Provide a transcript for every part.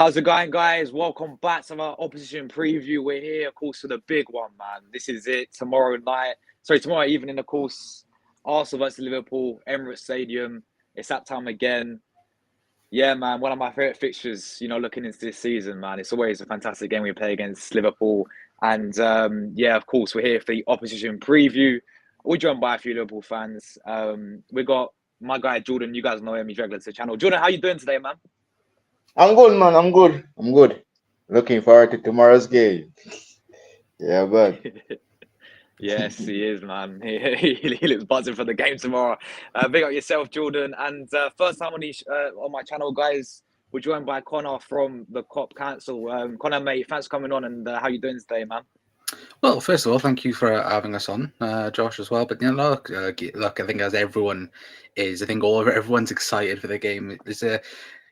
How's it going, guys? Welcome back to our opposition preview. We're here, of course, for the big one, man. This is it. Tomorrow evening, of course, Arsenal versus Liverpool, Emirates Stadium. It's that time again. Yeah, man, one of my favorite fixtures, looking into this season, man. It's always a fantastic game we play against Liverpool. And yeah, of course, we're here for the opposition preview. We're joined by a few Liverpool fans. We got my guy, Jordan. You guys know him. He's regular to the channel. Jordan, how you doing today, man? I'm good, man. I'm good. I'm good. Looking forward to tomorrow's game. Yeah, but Yes, he is, man. He looks buzzing for the game tomorrow. Big up yourself, Jordan. And first time on my channel, guys. We're joined by Connor from the Cop Council. Connor, mate, thanks for coming on. And how you doing today, man? Well, first of all, thank you for having us on, Josh, as well. But look, I think as everyone is, I think everyone's excited for the game. It's a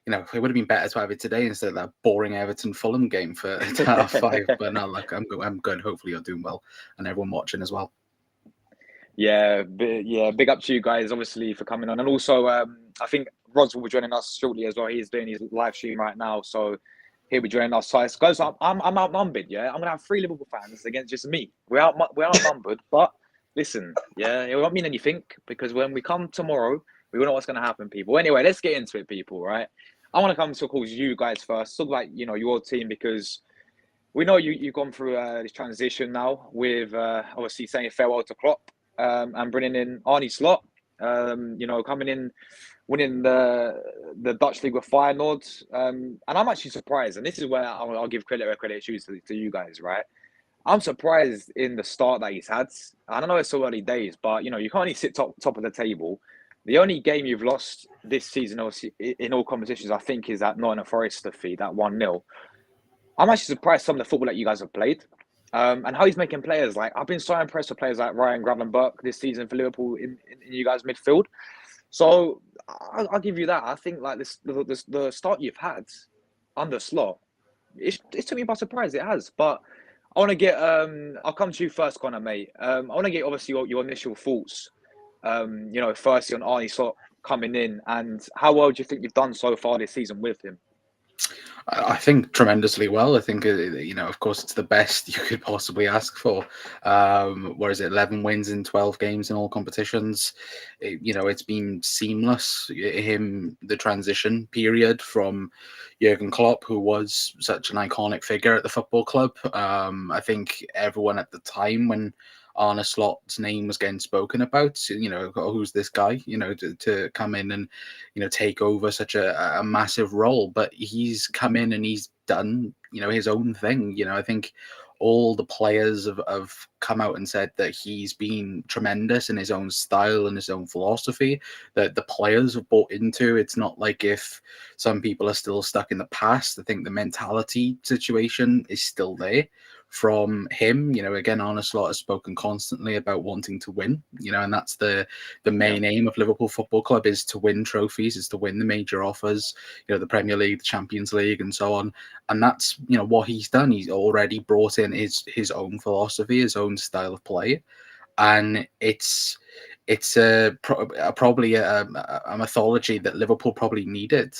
it would have been better to have it today instead of that boring Everton Fulham game for half five. But no, look, I'm good. Hopefully, you're doing well, and everyone watching as well. Yeah, big up to you guys, obviously, for coming on. And also, I think Rods will be joining us shortly as well. He's doing his live stream right now, so he'll be joining us. So, guys, I'm outnumbered. Yeah, I'm gonna have 3 Liverpool fans against just me. We're outnumbered, but listen, yeah, it won't mean anything because when we come tomorrow, we will know what's gonna happen, people. Anyway, let's get into it, people. Right? I want to come to, of course, you guys first. Talk about your team because we know you've gone through this transition now with obviously saying farewell to Klopp and bringing in Arne Slot. Coming in, winning the Dutch League with Feyenoord. And I'm actually surprised, and this is where I'll give credit where credit is due to you guys, right? I'm surprised in the start that he's had. I don't know it's so early days, but you can't only sit top of the table. The only game you've lost this season, obviously, in all competitions, I think, is that Nottingham Forest defeat, that 1-0. I'm actually surprised some of the football that you guys have played. And how he's making players like I've been so impressed with players like Ryan Gravenberch this season for Liverpool in you guys midfield. So I'll give you that. I think like the start you've had under Slot, it took me by surprise. It has, but I want to get I'll come to you first, Connor, mate. I want to get obviously your initial thoughts. Firstly on Arne Slot coming in, and how well do you think you've done so far this season with him? I think tremendously well. I think, of course, it's the best you could possibly ask for. What is it, 11 wins in 12 games in all competitions? It's been seamless. The transition period from Jurgen Klopp, who was such an iconic figure at the football club. I think everyone at the time when Arne Slot's name was getting spoken about, who's this guy, to come in and, take over such a massive role. But he's come in and he's done, his own thing. I think all the players have come out and said that he's been tremendous in his own style and his own philosophy that the players have bought into. It's not like if some people are still stuck in the past. I think the mentality situation is still there from him. Again, Arne Slot has spoken constantly about wanting to win, and that's the main aim of Liverpool Football Club, is to win trophies, is to win the major offers, the Premier League, the Champions League, and so on. And that's, what he's done. He's already brought in his own philosophy, his own style of play. And it's probably a mythology that Liverpool probably needed,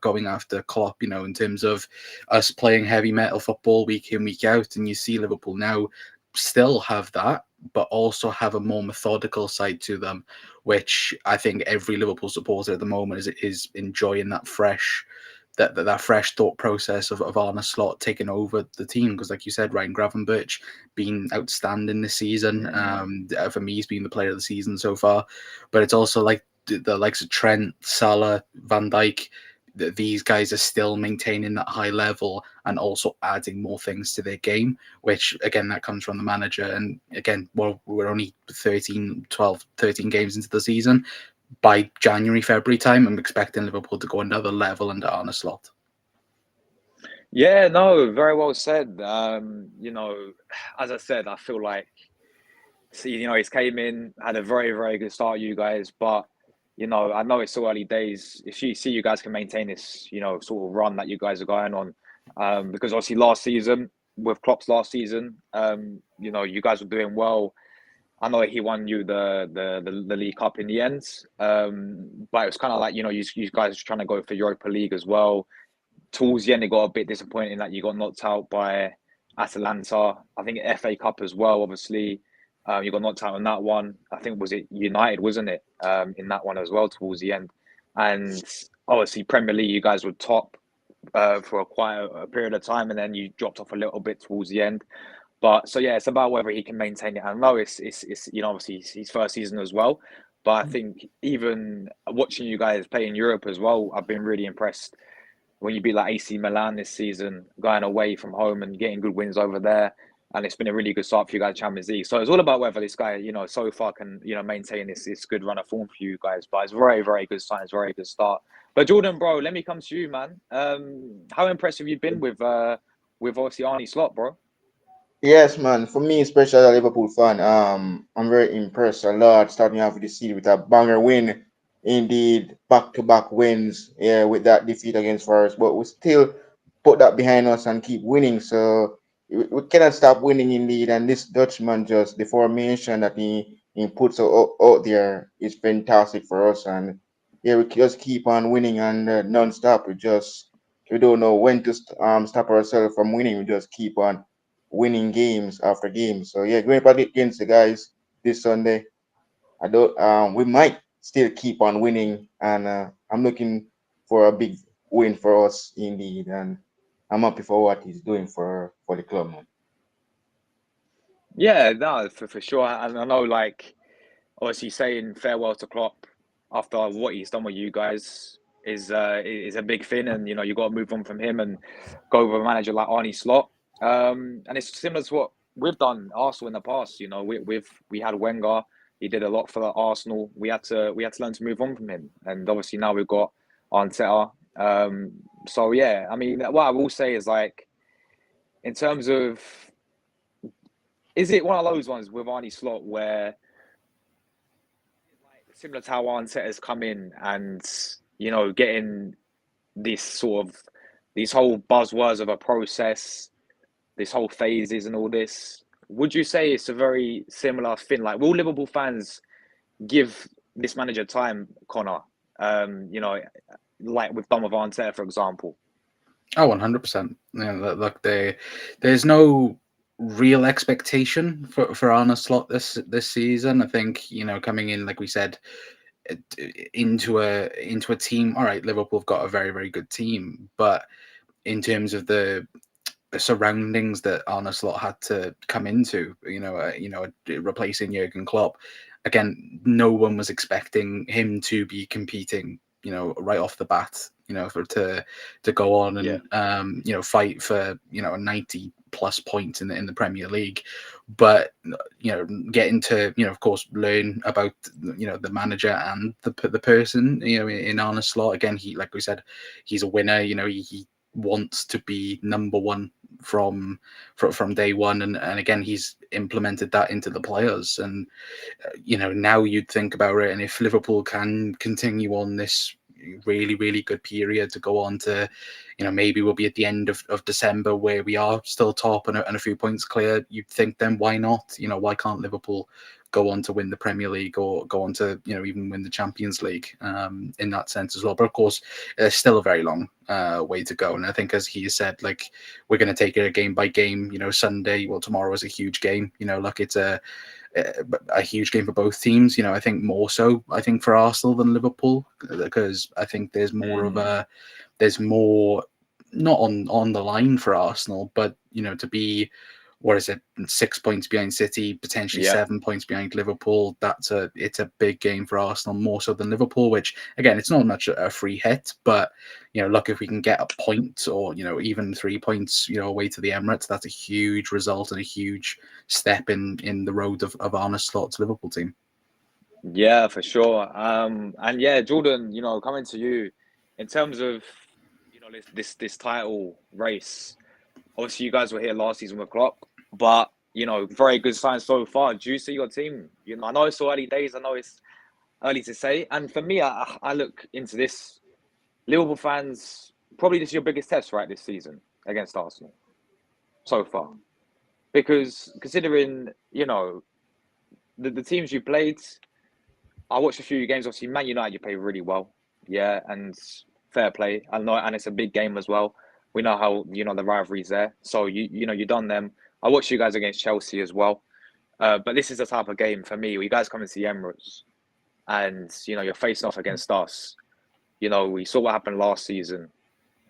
going after Klopp, in terms of us playing heavy metal football week in, week out. And you see Liverpool now still have that, but also have a more methodical side to them, which I think every Liverpool supporter at the moment is enjoying that fresh thought process of Arne Slot taking over the team. Because like you said, Ryan Gravenberch been outstanding this season. For me, he's been the player of the season so far. But it's also like the likes of Trent, Salah, Van Dijk, these guys are still maintaining that high level and also adding more things to their game, which again, that comes from the manager. And again, we're only 13 games into the season. By January, February time, I'm expecting Liverpool to go another level under Arne Slot. Yeah, no, very well said. As I said, I feel like, he's came in, had a very, very good start, you guys, but, I know it's so early days. If you see you guys can maintain this, sort of run that you guys are going on, because obviously last season, with Klopp's last season, you guys were doing well. I know he won you the League Cup in the end, but it was kind of like, you guys were trying to go for Europa League as well. towards the end, it got a bit disappointing that you got knocked out by Atalanta. I think FA Cup as well, obviously. You got knocked out in that one. I think was it United, wasn't it? In that one as well towards the end. And obviously Premier League, you guys were top for quite a period of time, and then you dropped off a little bit towards the end. But so yeah, it's about whether he can maintain it. I know it's obviously it's his first season as well, but I think even watching you guys play in Europe as well, I've been really impressed when you beat like AC Milan this season, going away from home and getting good wins over there. And it's been a really good start for you guys, Champions League. So it's all about whether this guy, so far can, maintain this good run of form for you guys. But it's very, very good sign. It's a very good start. But Jordan, bro, let me come to you, man. How impressive you been with obviously Arnie Slot, bro? Yes, man. For me, especially as a Liverpool fan, I'm very impressed a lot. Starting off with the season with a banger win, indeed, back-to-back wins. Yeah, with that defeat against Forest, but we still put that behind us and keep winning. So we cannot stop winning, indeed. And this Dutchman, just the formation that he puts out there is fantastic for us. And yeah, we just keep on winning and non-stop. We don't know when to stop ourselves from winning. We just keep on winning games after games. So yeah, going back against the guys this Sunday, I don't. We might still keep on winning, and I'm looking for a big win for us indeed, and I'm happy for what he's doing for the club, man. Yeah, no, for sure. And I know, like, obviously saying farewell to Klopp after what he's done with you guys is a big thing, and you got to move on from him and go with a manager like Arnie Slot. And it's similar to what we've done Arsenal in the past. We had Wenger. He did a lot for Arsenal. We had to learn to move on from him, and obviously now we've got Arteta. So yeah, I mean, what I will say is, like, in terms of, is it one of those ones with Arnie Slot where, like, similar to how Arteta has come in and getting this sort of these whole buzzwords of a process, this whole phases and all this? Would you say it's a very similar thing? Like, will Liverpool fans give this manager time, Connor? Like we've done with Arteta, for example. Oh, 100%. Yeah, look, there's no real expectation for Arne Slot this season. I think, coming in, like we said, into a team. All right, Liverpool have got a very, very good team, but in terms of the surroundings that Arne Slot had to come into, replacing Jurgen Klopp, again, no one was expecting him to be competing, right off the bat, to go on and fight for a 90 plus points in the Premier League, but getting to of course learn about the manager and the person in Arne Slot. Again, he, like we said, he's a winner. He wants to be number one from day one, and again, he's implemented that into the players. And now you'd think about it, and if Liverpool can continue on this really, really good period to go on to, maybe we'll be at the end of December where we are still top and a few points clear, you'd think, then why not? Why can't Liverpool go on to win the Premier League or go on to, even win the Champions League in that sense as well? But of course, there's still a very long way to go. And I think, as he said, like, we're going to take it game by game. Sunday, well, tomorrow is a huge game. Like, it's a huge game for both teams. I think more so, for Arsenal than Liverpool, because I think there's more not on the line for Arsenal, but to be, what is it, 6 points behind City, potentially 7 points behind Liverpool. It's a big game for Arsenal, more so than Liverpool, which, again, it's not much a free hit, but look, if we can get a point or even 3 points away to the Emirates, that's a huge result and a huge step in the road of Arne Slot's Liverpool team. Yeah, for sure. And yeah, Jordan, coming to you in terms of this title race. Obviously, you guys were here last season with Klopp, but very good signs so far. Do you see your team? I know it's so early days. I know it's early to say. And for me, I look into this. Liverpool fans, probably this is your biggest test, right, this season against Arsenal so far, because considering the teams you played, I watched a few games. Obviously, Man United, you played really well, yeah, and fair play. I know, and it's a big game as well. We know how the rivalries there. So you done them. I watched you guys against Chelsea as well. But this is the type of game for me where you guys come into the Emirates and you're facing off against us. We saw what happened last season.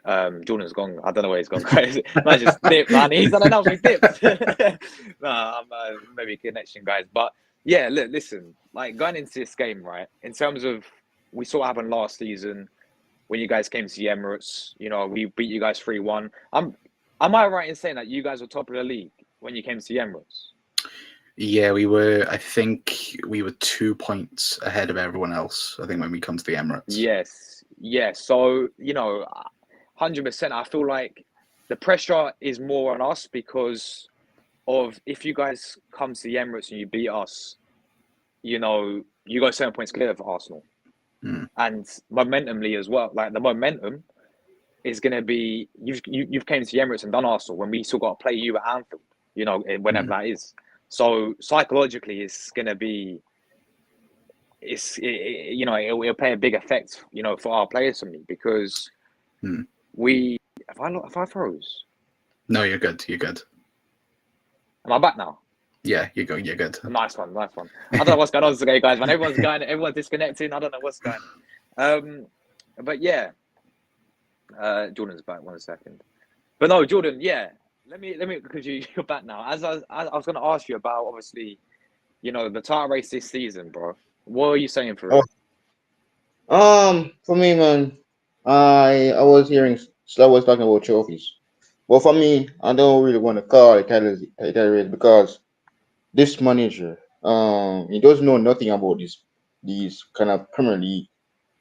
Jordan's gone. I don't know where he's gone. Crazy. Man, just dipped, man. He's done enough. He dipped. I'm maybe connection, guys. But yeah, listen. Like going into this game, right? In terms of we saw what happened last season when you guys came to the Emirates. We beat you guys 3-1. Am I right in saying that you guys were top of the league when you came to the Emirates? Yeah, we were. I think we were 2 points ahead of everyone else. I think when we come to the Emirates. Yes. So 100%. I feel like the pressure is more on us because of if you guys come to the Emirates and you beat us, you go 7 points clear of Arsenal, and momentumly as well. Like the momentum is going to be you've came to the Emirates and done Arsenal when we still got to play you at Anfield. Whenever that is. So psychologically, it's going to be. It'll play a big effect, for our players for me because we. If I froze. No, you're good. You're good. Am I back now? Yeah, you're good. You're good. Nice one. I don't know what's going on today, guys. Man, everyone's disconnecting. I don't know what's going on. But yeah, Jordan's back. 1 second. But no, Jordan. Yeah, let me because you're back now. As I was going to ask you about, obviously, the title race this season, bro. What are you saying for it? For me, man, I was hearing Slav was talking about trophies. But for me, I don't really want to call it title race because this manager, he doesn't know nothing about these kind of Premier League.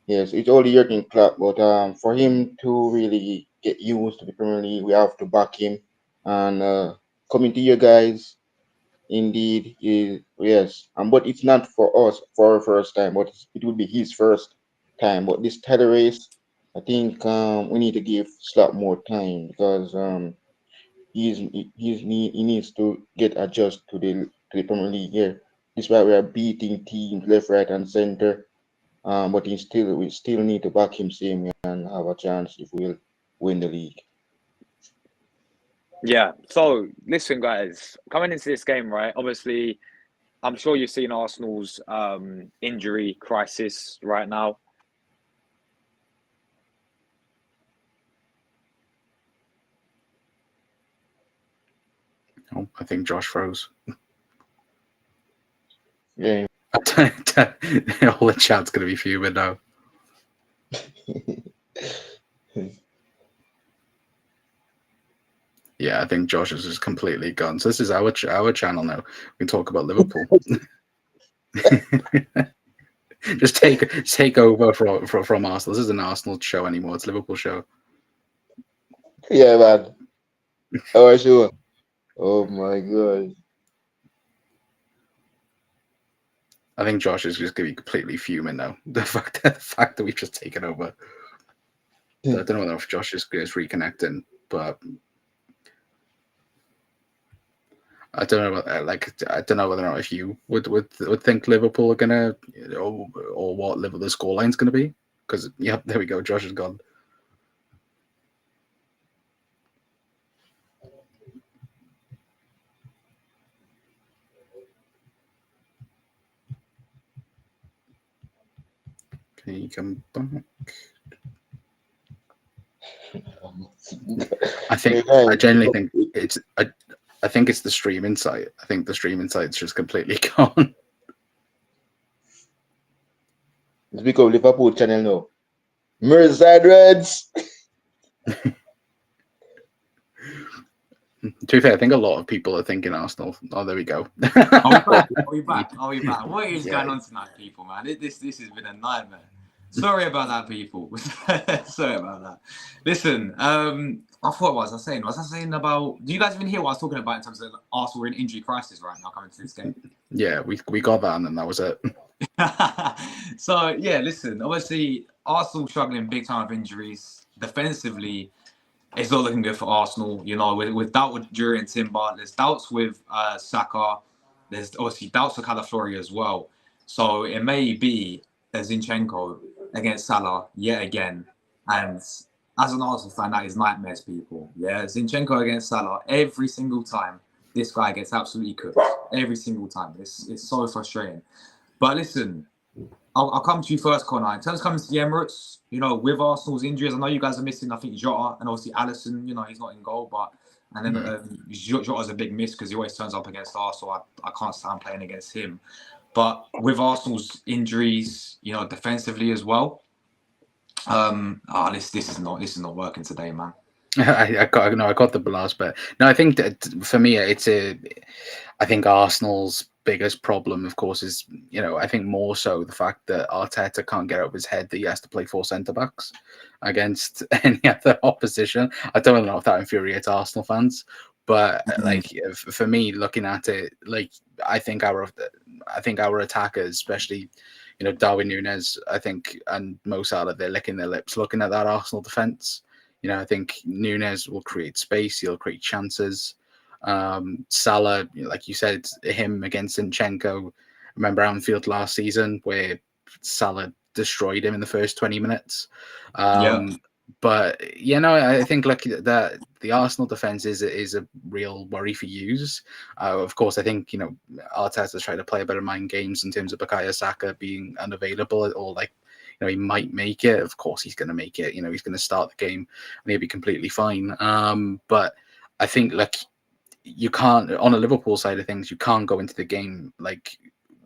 Yes, it's all the Jurgen Klopp, but for him to really get used to the Premier League, we have to back him. And coming to you guys, indeed, yes. But it's not for us for our first time, but it will be his first time. But this title race, I think we need to give Slot more time because he needs to get adjusted to the Premier League here. This is why we are beating teams left, right, and center. But we still need to back him same and have a chance if we'll win the league. Yeah. So listen, guys, coming into this game, right? Obviously, I'm sure you've seen Arsenal's injury crisis right now. Oh, I think Josh froze. Yeah. All the chat's going to be fuming now. Yeah, I think Josh is just completely gone. So this is our channel now. We can talk about Liverpool. just take over from Arsenal. This isn't an Arsenal show anymore. It's a Liverpool show. Yeah, man. Oh, sure. Oh my God. I think Josh is just going to be completely fuming now. The fact that we've just taken over. I don't know if Josh is reconnecting, but I don't know about I don't know whether or not if you would think Liverpool are gonna or what level the scoreline's gonna be, because yeah, there we go. Josh is gone. Can you come back? I genuinely think I think it's the stream insight. I think the stream insight's just completely gone. It's become Liverpool channel now. Merseyside Reds. To be fair, I think a lot of people are thinking Arsenal. Oh, there we go. Are we back? What is going on tonight, people, man? This has been a nightmare. Sorry about that, people. Sorry about that. Listen, I thought was I saying about? Do you guys even hear what I was talking about in terms of Arsenal in injury crisis right now coming to this game? Yeah, we got that, and then that was it. So yeah, listen. Obviously, Arsenal struggling big time with injuries. Defensively, it's not looking good for Arsenal. You know, with doubt with Jury and Timber, there's doubts with Saka. There's obviously doubts with Calafiori as well. So it may be Zinchenko against Salah yet again, and as an Arsenal fan, that is nightmares, people. Yeah, Zinchenko against Salah, every single time, this guy gets absolutely cooked. Every single time. It's so frustrating. But listen, I'll come to you first, Connor. In terms of coming to the Emirates, with Arsenal's injuries, I know you guys are missing, I think, Jota and obviously Alisson, he's not in goal, but and then Jota's a big miss because he always turns up against Arsenal. I can't stand playing against him. But with Arsenal's injuries, defensively as well, this is not working today, man. I got the last bit. No, I think that for me, I think Arsenal's biggest problem, of course, is I think more so the fact that Arteta can't get out of his head that he has to play 4 centre backs against any other opposition. I don't know if that infuriates Arsenal fans, but like for me, looking at it, like I think our attackers, especially Darwin Núñez, I think, and Mo Salah, they're licking their lips looking at that Arsenal defence. I think Núñez will create space. He'll create chances. Salah, like you said, him against Zinchenko. Remember Anfield last season where Salah destroyed him in the first 20 minutes. But I think that the Arsenal defense is a real worry for yous. Of course, I think Arteta's trying to play a bit of mind games in terms of Bukayo Saka being unavailable, or like he might make it. Of course, he's going to make it. He's going to start the game and he'll be completely fine. But I think you can't, on a Liverpool side of things, you can't go into the game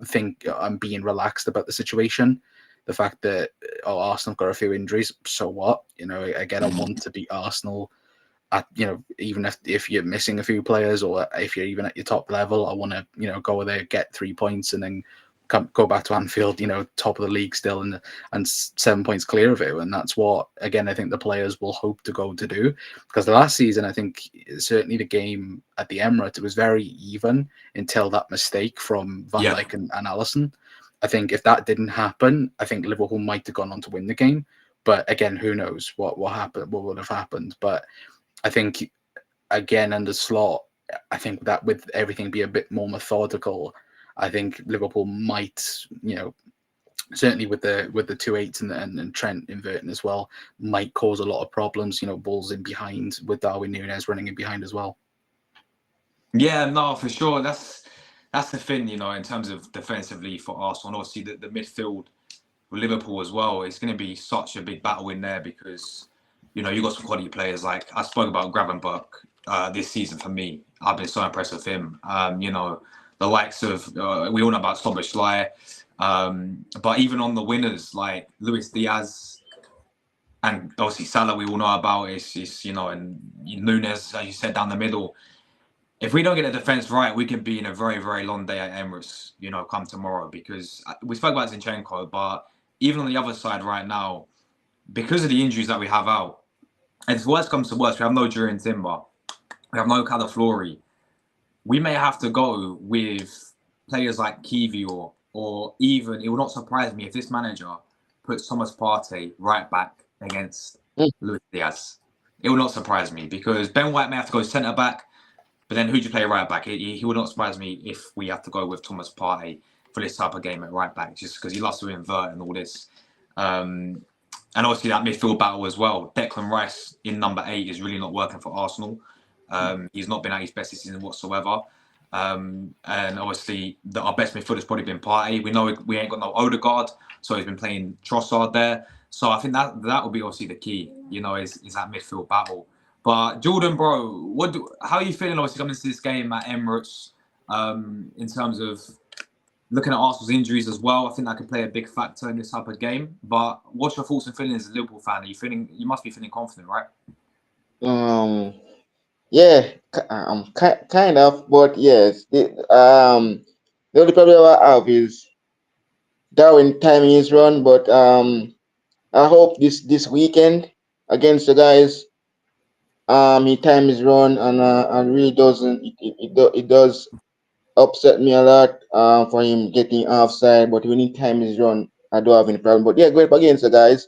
think I'm being relaxed about the situation. The fact that Arsenal got a few injuries, so what? Again, I want to beat Arsenal at even if you're missing a few players, or if you're even at your top level, I want to go there, get 3 points, and then go back to Anfield, top of the league still, and 7 points clear of it. And that's what, again, I think the players will hope to go to do, because the last season, I think certainly the game at the Emirates, it was very even until that mistake from Van Dijk and Alisson. I think if that didn't happen, I think Liverpool might have gone on to win the game. But again, who knows what happened, what would have happened. But I think, again, under Slot, I think that with everything be a bit more methodical, I think Liverpool might, certainly with the 2-8s and Trent inverting as well, might cause a lot of problems. Balls in behind with Darwin Núñez running in behind as well. Yeah, no, for sure. That's the thing, in terms of defensively for Arsenal, and obviously the midfield with Liverpool as well. It's going to be such a big battle in there because, you got some quality players. Like I spoke about Gravenberch this season. For me, I've been so impressed with him. The likes of, we all know about Szoboszlai, but even on the winners like Luis Diaz and obviously Salah, we all know about is and Núñez, as you said, down the middle. If we don't get the defense right, we could be in a very, very long day at Emirates, come tomorrow, because we spoke about Zinchenko, but even on the other side right now, because of the injuries that we have out, and if worst comes to worst, we have no Jurriën Timber, we have no Calafiori. We may have to go with players like Kiwior, or even, it will not surprise me if this manager puts Thomas Partey right back against Luis Diaz. It will not surprise me, because Ben White may have to go centre back, but then who do you play right back? He would not surprise me if we have to go with Thomas Partey for this type of game at right back, just because he loves to invert and all this. And obviously that midfield battle as well. Declan Rice in number 8 is really not working for Arsenal. He's not been at his best this season whatsoever. And obviously our best midfielder has probably been Partey. We know we ain't got no Odegaard, so he's been playing Trossard there. So I think that will be obviously the key, is that midfield battle. But Jordan, bro, how are you feeling obviously coming into this game at Emirates in terms of looking at Arsenal's injuries as well? I think that could play a big factor in this type of game. But what's your thoughts and feelings as a Liverpool fan? You must be feeling confident, right? Yeah, kind of, but yes. The only problem I have is Darwin timing is run, but I hope this weekend against the guys, he time is run, and really doesn't it does upset me a lot for him getting offside, but when he time is run, I don't have any problem. But yeah, going up against the guys,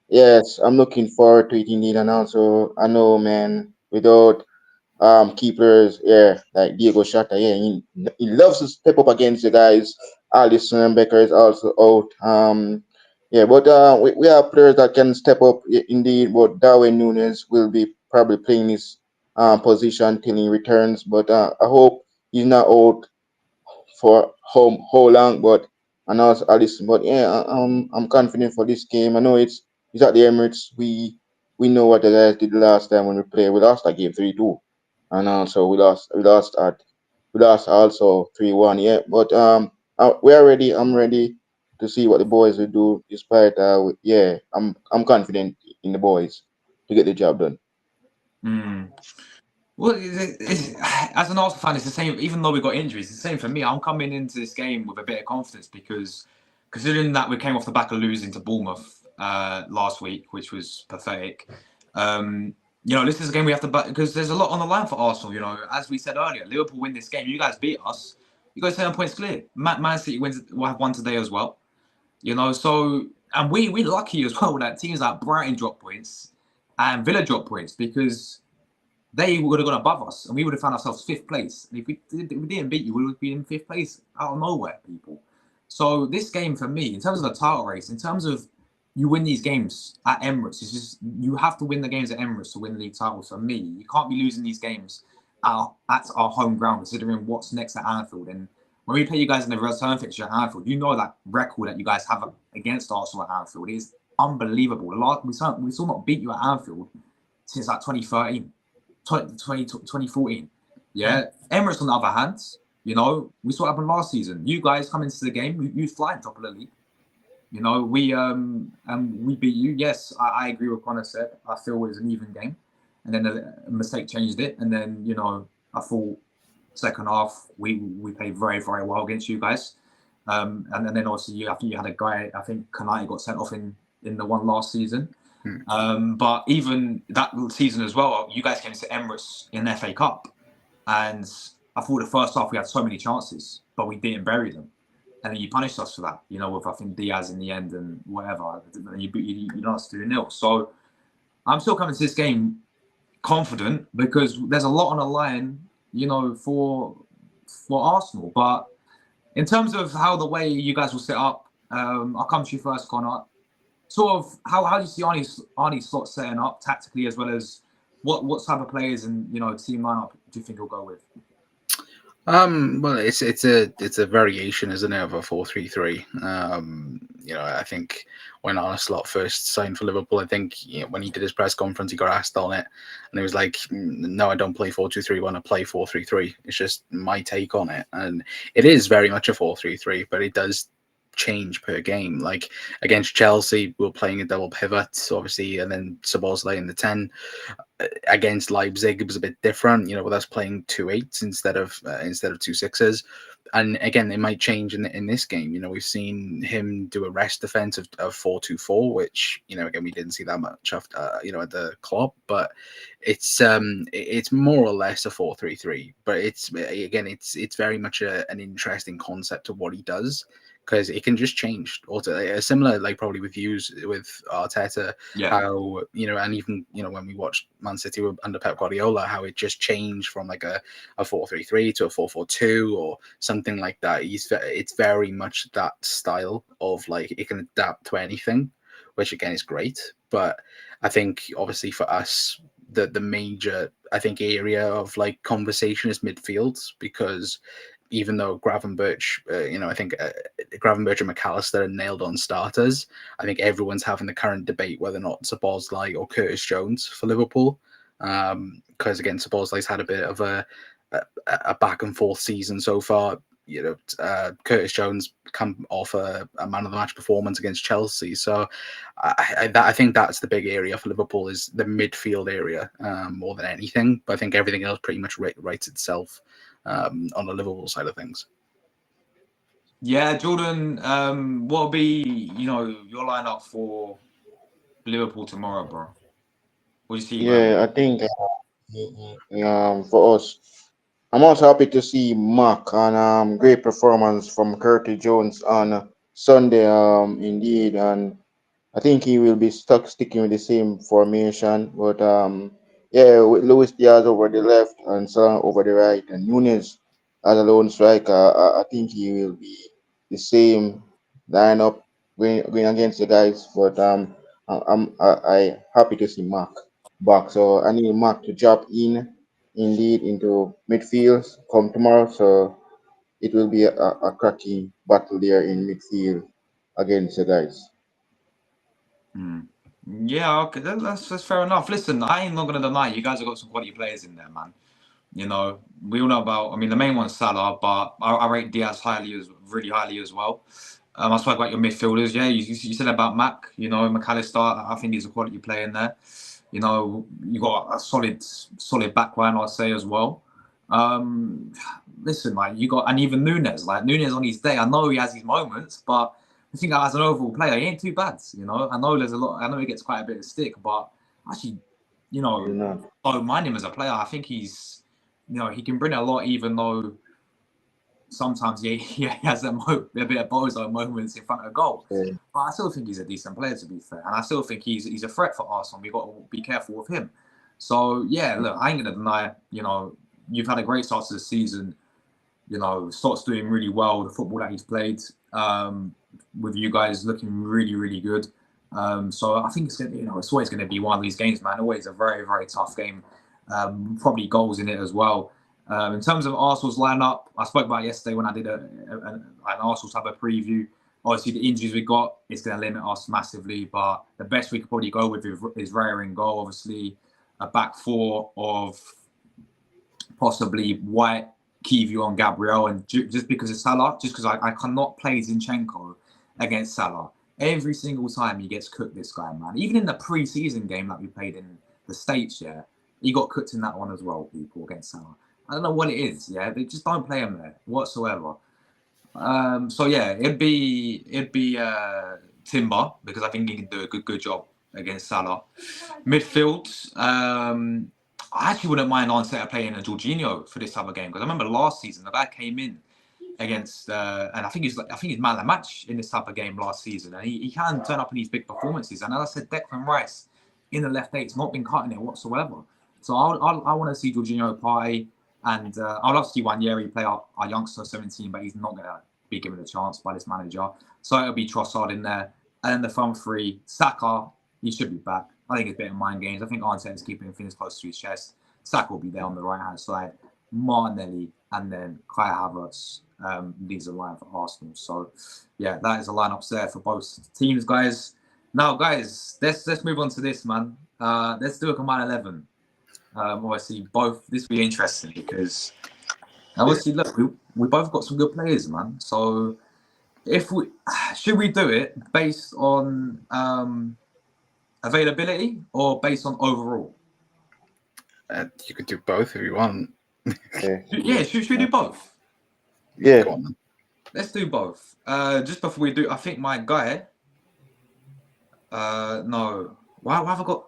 yes, I'm looking forward to it indeed, and also I know, man, without keepers, yeah, like Diego Shota, yeah, he loves to step up against the guys. Alisson Becker is also out. Yeah, but we have players that can step up indeed. But Darwin Nunes will be probably playing his position till he returns. But I hope he's not out for home how long. But and also Alice. But yeah, I'm confident for this game. I know it's at the Emirates. We know what the guys did last time when we played. We lost that game 3-2, and also we lost also 3-1. Yeah, but we are ready. I'm ready to see what the boys will do. Despite yeah, I'm confident in the boys to get the job done. Mm. Well, as an Arsenal fan, it's the same. Even though we got injuries, it's the same for me. I'm coming into this game with a bit of confidence because, considering that we came off the back of losing to Bournemouth last week, which was pathetic. This is a game we have to because there's a lot on the line for Arsenal. As we said earlier, Liverpool win this game. You guys beat us. You guys 7 points clear. Man City wins. Will have one today as well. So and we're lucky as well that teams like Brighton drop points and Villa drop points because they would have gone above us, and we would have found ourselves fifth place. And if we didn't beat you, we would have been in fifth place out of nowhere, people. So this game for me, in terms of the title race, in terms of you win these games at Emirates, it's just you have to win the games at Emirates to win the league title. For me, you can't be losing these games at our home ground, considering what's next at Anfield. And when we play you guys in the return fixture at Anfield, you know that record that you guys have against Arsenal at Anfield is unbelievable. We still not beat you at Anfield since like 2013. 2014. Yeah. Emirates, on the other hand, we saw what happened last season. You guys come into the game, you fly on top of the league. We beat you. Yes, I agree with Connor said. I feel it was an even game. And then a mistake changed it. And then, I thought second half we played very, very well against you guys. And then obviously I think you had a guy, I think Kanai got sent off in the one last season. But even that season as well, you guys came to Emirates in the FA Cup, and I thought the first half we had so many chances, but we didn't bury them, and then you punished us for that. With I think Diaz in the end and whatever, and you lost 2-0. So I'm still coming to this game confident because there's a lot on the line, for Arsenal. But in terms of how the way you guys will set up, I'll come to you first, Connor. Sort of how do you see Arnie's slot setting up tactically, as well as what type of players and team lineup do you think he'll go with? Well, it's a variation, isn't it, of a 4-3-3. I think when Arne Slot first signed for Liverpool, I think when he did his press conference, he got asked on it, and he was like, "No, I don't play 4-2-3. When I play 4-3-3, it's just my take on it." And it is very much a 4-3-3, but it does change per game. Like against Chelsea, we're playing a double pivot, obviously, and then Szoboszlai in the 10. Against Leipzig, it was a bit different, with us playing 2-8s instead of 2-6s. And again, it might change in this game. We've seen him do a rest defense of 4-2-4, which again we didn't see that much after at the club, but it's more or less a 4-3-3. But it's very much an interesting concept of what he does, because it can just change. Also, similar, like probably with Arteta, how and even when we watched Man City under Pep Guardiola, how it just changed from like a 4-3-3 to a 4-4-2 or something like that. It's very much that style of like it can adapt to anything, which again is great. But I think obviously for us, the major area of like conversation is midfield, because even though Gravenberch, I think Gravenberch and McAllister are nailed on starters, I think everyone's having the current debate whether or not Szoboszlai or Curtis Jones for Liverpool. Because again, Szoboszlai's had a bit of a back and forth season so far. Curtis Jones come off a man of the match performance against Chelsea. So I think that's the big area for Liverpool, is the midfield area more than anything. But I think everything else pretty much writes itself on the Liverpool side of things. Yeah, Jordan, what will be your lineup for Liverpool tomorrow, bro? What do you see going with? Yeah, I think for us, I'm also happy to see Mark and great performance from Curtis Jones on Sunday. Indeed, and I think he will be sticking with the same formation. But yeah, with Luis Diaz over the left and Salah over the right, and Nunes as a lone striker, I think he will be the same lineup. going against the guys. But I happy to see Mark back. So I need Mark to drop in indeed into midfield come tomorrow. So it will be a cracking battle there in midfield against the guys. Yeah, okay, that's fair enough. Listen, I ain't not gonna deny you guys have got some quality players in there, man. You know, we all know about. I mean, the main one's Salah, but I rate Diaz really highly as well. I spoke about your midfielders. Yeah, you said about Mac. You know, McAllister. I think he's a quality player in there. You know, you got a solid backline, I'd say as well. Listen, like you got, and even Nunes. Like Nunes on his day, I know he has his moments, but I think as an overall player, he ain't too bad. You know, I know there's a lot. I know he gets quite a bit of stick, but actually, you know, You know, I don't mind him as a player. I think he's, you know, he can bring a lot, even though sometimes he has a bit of bozo moments in front of goal. yeah. But I still think he's a decent player, to be fair, and I still think he's a threat for Arsenal. We got to be careful with him. So yeah, look, I ain't gonna deny. You know, you've had a great start to the season. You know, Stott's doing really well. The football that he's played, with you guys looking really, really good. So I think it's gonna, you know, it's always going to be one of these games, man. Always a very, very tough game. Probably goals in it as well. In terms of Arsenal's lineup, I spoke about it yesterday when I did an Arsenal type of preview. Obviously, the injuries we got is going to limit us massively, but the best we could probably go with is Raya in goal. Obviously, a back four of possibly White, Kivio, and Gabriel, and just because of Salah, just because I cannot play Zinchenko against Salah. Every single time he gets cooked, this guy, man. Even in the pre-season game that we played in the States, yeah, he got cooked in that one as well, people, against Salah. I don't know what it is, yeah. They just don't play him there whatsoever. So yeah, it'd be Timber, because I think he can do a good job against Salah. Midfield, I actually wouldn't mind Arteta playing a Jorginho for this type of game, because I remember last season the guy came in against, and I think he's man of the match in this type of game last season, and he can turn up in these big performances. And as I said, Declan Rice in the left eight's not been cutting it whatsoever. So I want to see Jorginho party, and I'd love to see Wanyeri play our youngster 17, but he's not going to be given a chance by this manager. So it'll be Trossard in there, and then the front three, Saka, he should be back. I think it's a bit of mind games. I think Arteta's keeping things close to his chest. Saka will be there on the right-hand side. Martinelli, and then Kai Havertz leads the line for Arsenal. So, yeah, that is a lineup there for both teams, guys. Now, guys, let's move on to this, man. Let's do a combined 11. Obviously, this will be interesting because obviously, look, we both got some good players, man. So, should we do it based on availability or based on overall? You could do both if you want. Yeah, should we do both? Yeah. Go on. Let's do both. Just before we do, I think my guy. No. Why have I got?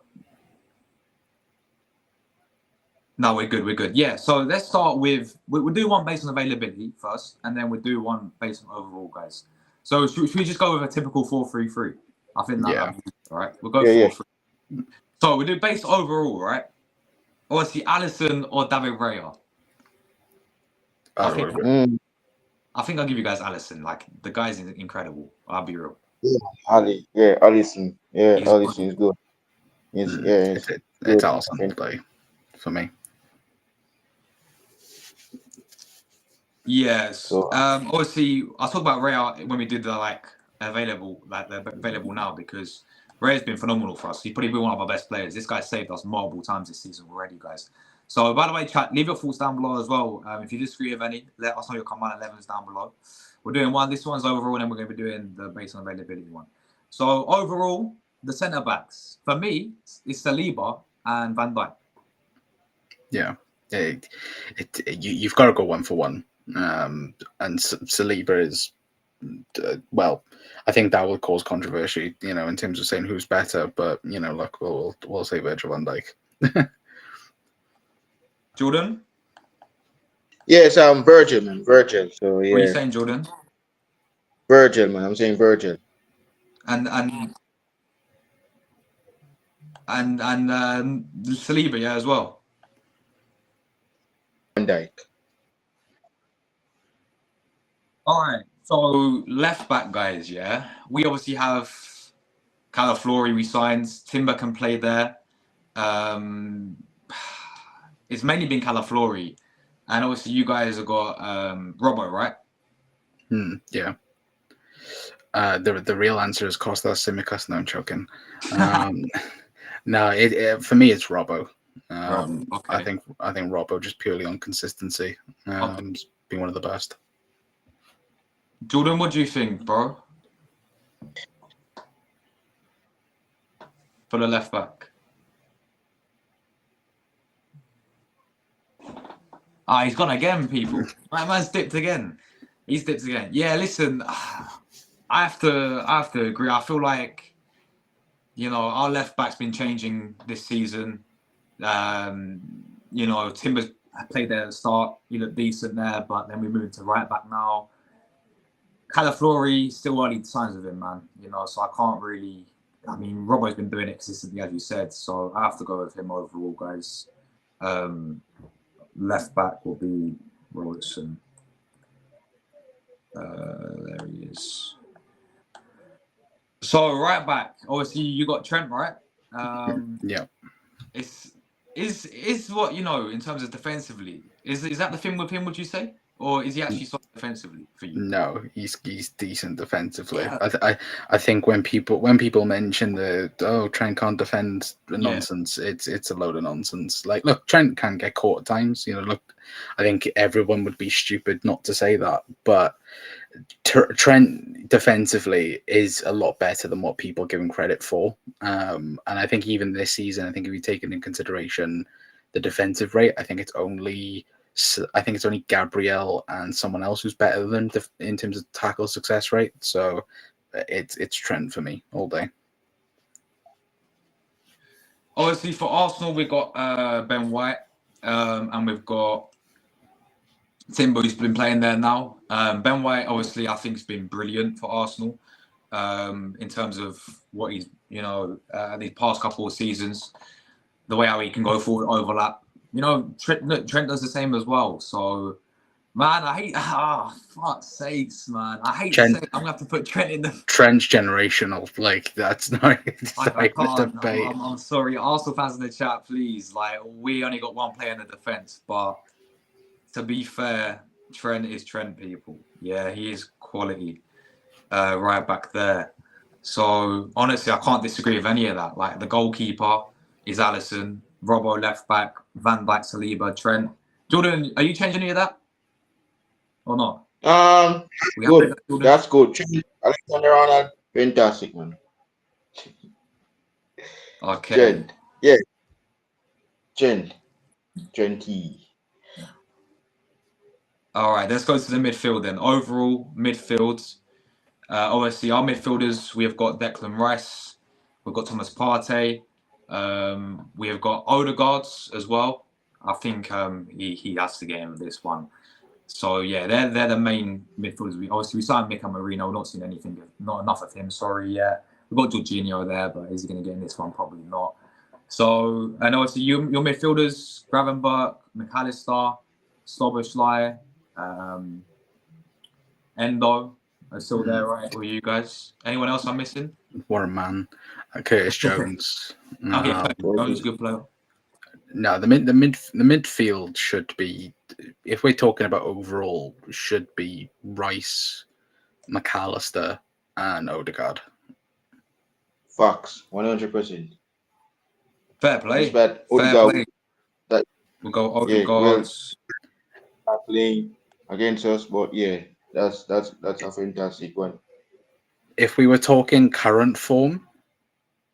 No, we're good. We're good. Yeah. So let's start with we'll do one based on availability first, and then we'll do one based on overall, guys. So should we just go with a typical 4-3-3? I think that. Yeah. All right. We'll go 4-3. So we'll do based overall, right? Obviously, Alisson or David Raya. I think I'll give you guys Alisson. Like the guy's incredible. I'll be real. Yeah, Alisson. Yeah, Alisson is good. It's Alisson play for me. Yes. So, obviously, I talked about Raya when we did the available now, because Raya's been phenomenal for us. He's probably been one of our best players. This guy saved us multiple times this season already, guys. So, by the way, chat, leave your thoughts down below as well. If you disagree with any, let us know your combined 11s down below. We're doing one. This one's overall, and then we're going to be doing the based on availability one. So, overall, the centre backs for me is Saliba and Van Dijk. Yeah, you've got to go 1 for 1. And Saliba is, well, I think that will cause controversy, in terms of saying who's better. But look, we'll say Virgil van Dijk. Jordan? Yes, Virgil, man. Virgil. So yeah. What are you saying, Jordan? Virgil, man. I'm saying Virgil. And Saliba, yeah, as well. Van Dijk. All right. So left back guys, yeah. We obviously have Calaflori resigns. Timber can play there. It's mainly been Calaflori, and obviously you guys have got Robbo, right? Yeah. The real answer is Kostas Tsimikas. No, I'm joking. No, for me it's Robbo. Okay. I think Robbo just purely on consistency. He's been one of the best. Jordan, what do you think, bro? For the left back. He's gone again, people. My man's dipped again. He's dipped again. Yeah, listen, I have to agree. I feel like, our left back's been changing this season. Timber's played there at the start. He looked decent there, but then we moved to right back now. Calaflori, still early signs of him, man. So I can't really. I mean, Robbo's been doing it consistently, as you said. So I have to go with him overall, guys. Left back will be Robertson. There he is. So right back, obviously you got Trent, right? Yeah. Is what in terms of defensively? Is that the thing with him? Would you say, or is he actually solid defensively for you? No, he's decent defensively. Yeah. I think when people mention Trent can't defend nonsense, it's a load of nonsense. Like, look, Trent can get caught at times. Look, I think everyone would be stupid not to say that, but Trent defensively is a lot better than what people give him credit for. And I think even this season, I think if you take into consideration the defensive rate, I think it's only Gabriel and someone else who's better than in terms of tackle success rate. So it's Trent for me all day. Obviously, for Arsenal, we've got Ben White, and we've got Timber, who's been playing there now. Ben White, obviously, I think has been brilliant for Arsenal in terms of what he's, these past couple of seasons, the way how he can go forward, overlap. Trent does the same as well. So, man, I hate. Fuck's sakes, man! I hate to say it, I'm gonna have to put Trent in the. Trent's generational. Like, that's not. I can't. I'm sorry, Arsenal fans in the chat, please. Like, we only got one player in the defense, but to be fair, Trent is Trent, people. Yeah, he is quality. Right back there. So honestly, I can't disagree with any of that. Like, the goalkeeper is Alisson. Robbo left back, Van Dijk, Saliba, Trent. Jordan, are you changing any of that or not? Good. That's good. Alexander Arnold, fantastic, man. Okay. Trent. Yeah. Trenty. All right, let's go to the midfield then. Overall midfield. Obviously, our midfielders, we have got Declan Rice, we've got Thomas Partey. We have got Odegaard as well. I think he has to get in this one. So yeah, they're the main midfielders. We signed Mika Marino. We've not seen not enough of him. Sorry, yeah. We've got Jorginho there, but is he going to get in this one? Probably not. So, and obviously your midfielders: Gravenberch, McAllister, Szoboszlai, Endo are still there, right? For you guys. Anyone else I'm missing? What a man. Curtis Jones. Okay, Jones, good player. No, the midfield should be, if we're talking about overall, should be Rice, McAllister, and Odegaard. Facts, 100%. Fair play. Fair play. We'll go Odegaard. Playing against us, but yeah, that's a fantastic one. If we were talking current form,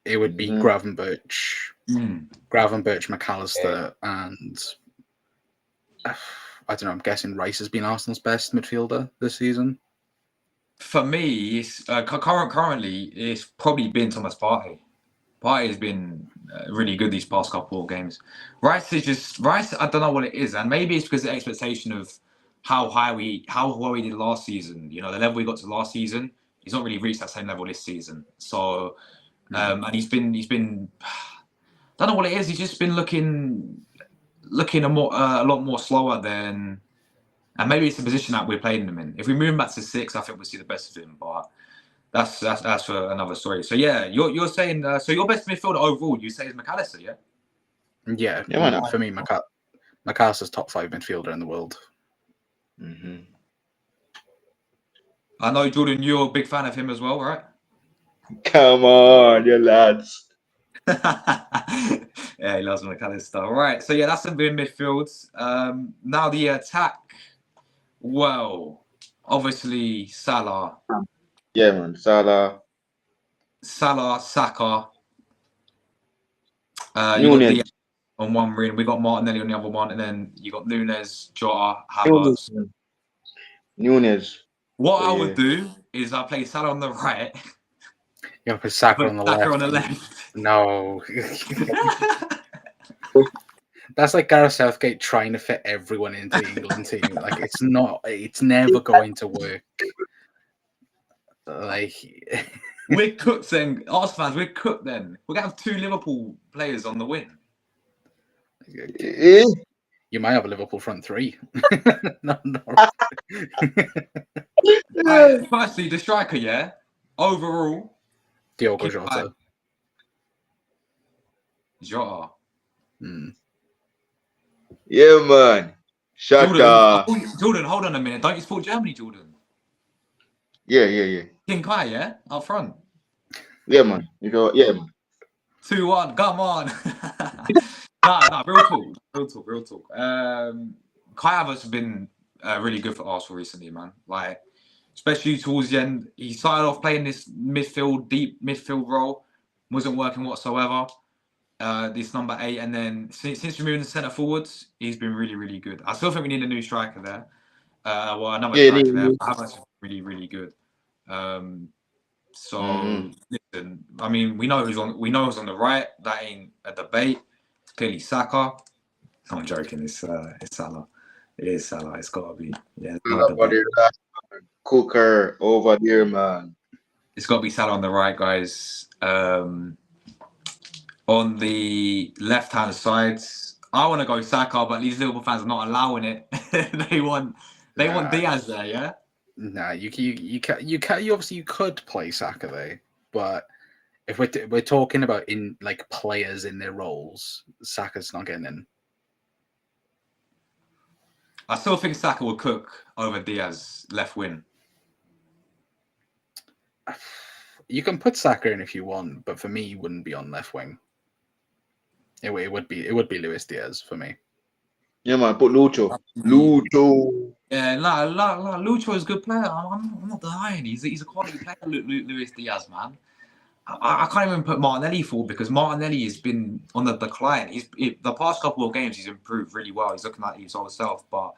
it would be Gravenberch, McAllister, and I don't know. I'm guessing Rice has been Arsenal's best midfielder this season. For me, it's, currently it's probably been Thomas Partey. Partey has been really good these past couple of games. Rice. I don't know what it is, and maybe it's because of the expectation of how well we did last season. The level we got to last season, he's not really reached that same level this season. So. And he's been. I don't know what it is. He's just been looking a lot more slower than And maybe it's the position that we're playing him in. If we move him back to 6, I think we'll see the best of him. But that's for another story. So yeah, you're saying so your best midfielder overall, you say is McAllister, yeah? Yeah, man. for me, McAllister's top 5 midfielder in the world. Mm-hmm. I know, Jordan, you're a big fan of him as well, right? Come on, you lads. Yeah, he loves McAllister. Right, so yeah, that's the midfields. Now the attack. Well, obviously Salah, Yeah, man. Salah, Saka. You got Nunez. Diaz on one wing. We got Martinelli on the other one, and then you got Nunes, Jota, Nunez. Havertz. Nunez. What So, I yeah. would do is I play Salah on the right, You know, put Saka put on the Saka left. on the left. No. That's like Gareth Southgate trying to fit everyone into the England team. Like, it's never going to work. Like, We're cooked then. Arsenal fans, we're cooked then. We're going to have 2 Liverpool players on the wing. Eh? you might have a Liverpool front 3. No. Firstly, the striker, yeah? Overall, Diogo Jota. Jota. Yeah, man. Shaka. Jordan, hold on a minute. Don't you support Germany, Jordan? Yeah. King Kai, yeah? Up front. Yeah, man. Yeah, man. 2-1, come on. No, real talk. Kai Havertz has been really good for Arsenal recently, man. Like, especially towards the end, he started off playing this deep midfield role, wasn't working whatsoever. This number 8, and then since removing the centre forwards, he's been really, really good. I still think we need a new striker there. Another striker there. Havertz is really, really good. Listen, I mean, we know who's on the right. That ain't a debate. It's clearly Saka. No, I'm joking. It's Salah. It is Salah. It's gotta be. Yeah. Cooker over there, man. It's gotta be Salah on the right, guys. On the left-hand side, I want to go Saka, but these Liverpool fans are not allowing it. They want Diaz there, yeah. Nah, you obviously you could play Saka there, but if we're talking about in like players in their roles, Saka's not getting in. I still think Saka will cook over Diaz left wing. You can put Saka in if you want, but for me, he wouldn't be on left wing. It would be Luis Diaz for me. Yeah, man. Put Lucho. Yeah, Lucho is a good player. I'm not denying. He's a quality player, Luis Diaz, man. I can't even put Martinelli forward because Martinelli has been on the decline. The past couple of games he's improved really well. He's looking like his old self. But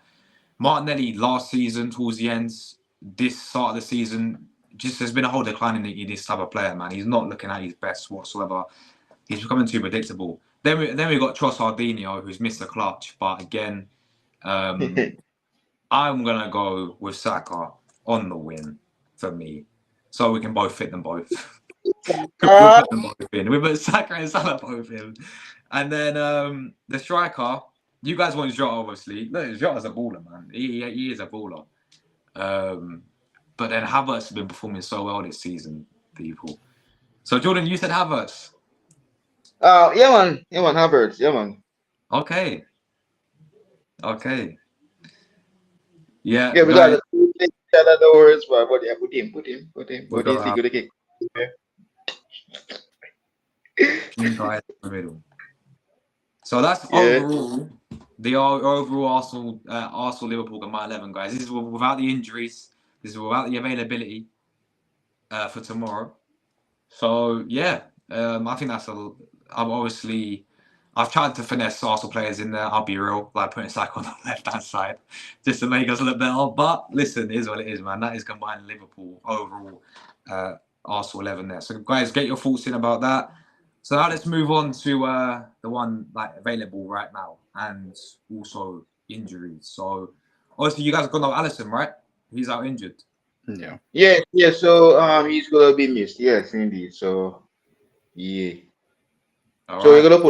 Martinelli last season, towards the end, this start of the season, just there's been a whole decline in this type of player, man. He's not looking at his best whatsoever. He's becoming too predictable. Then we got Trossardinho, who's missed the clutch. But again, I'm gonna go with Saka on the win for me, so we can both fit them both. We'll put them both in. We put Saka and Salah both in, and then the striker. You guys want Jota, obviously. Look, Jota's a baller, man. He is a baller. But then Havertz has been performing so well this season, people. So Jordan, you said Havertz. Yeah, man. Havertz. Yeah, man. Okay. Yeah. Yeah, we got the words, but yeah, put him. But he's good to kick. Right in the middle. So that's overall the overall Arsenal Liverpool and my 11, guys. This is without the injuries. This is without the availability for tomorrow. So yeah, I think that's I've tried to finesse Arsenal players in there. I'll be real, like putting Saka on the left-hand side just to make us look better. But listen, it is what it is, man. That is combined Liverpool overall Arsenal 11 there. So guys, get your thoughts in about that. So now let's move on to the one like available right now and also injuries. So obviously you guys have got no Alisson, right? He's out injured. Yeah. So he's gonna be missed. Yes, indeed. So yeah. All so right. we're gonna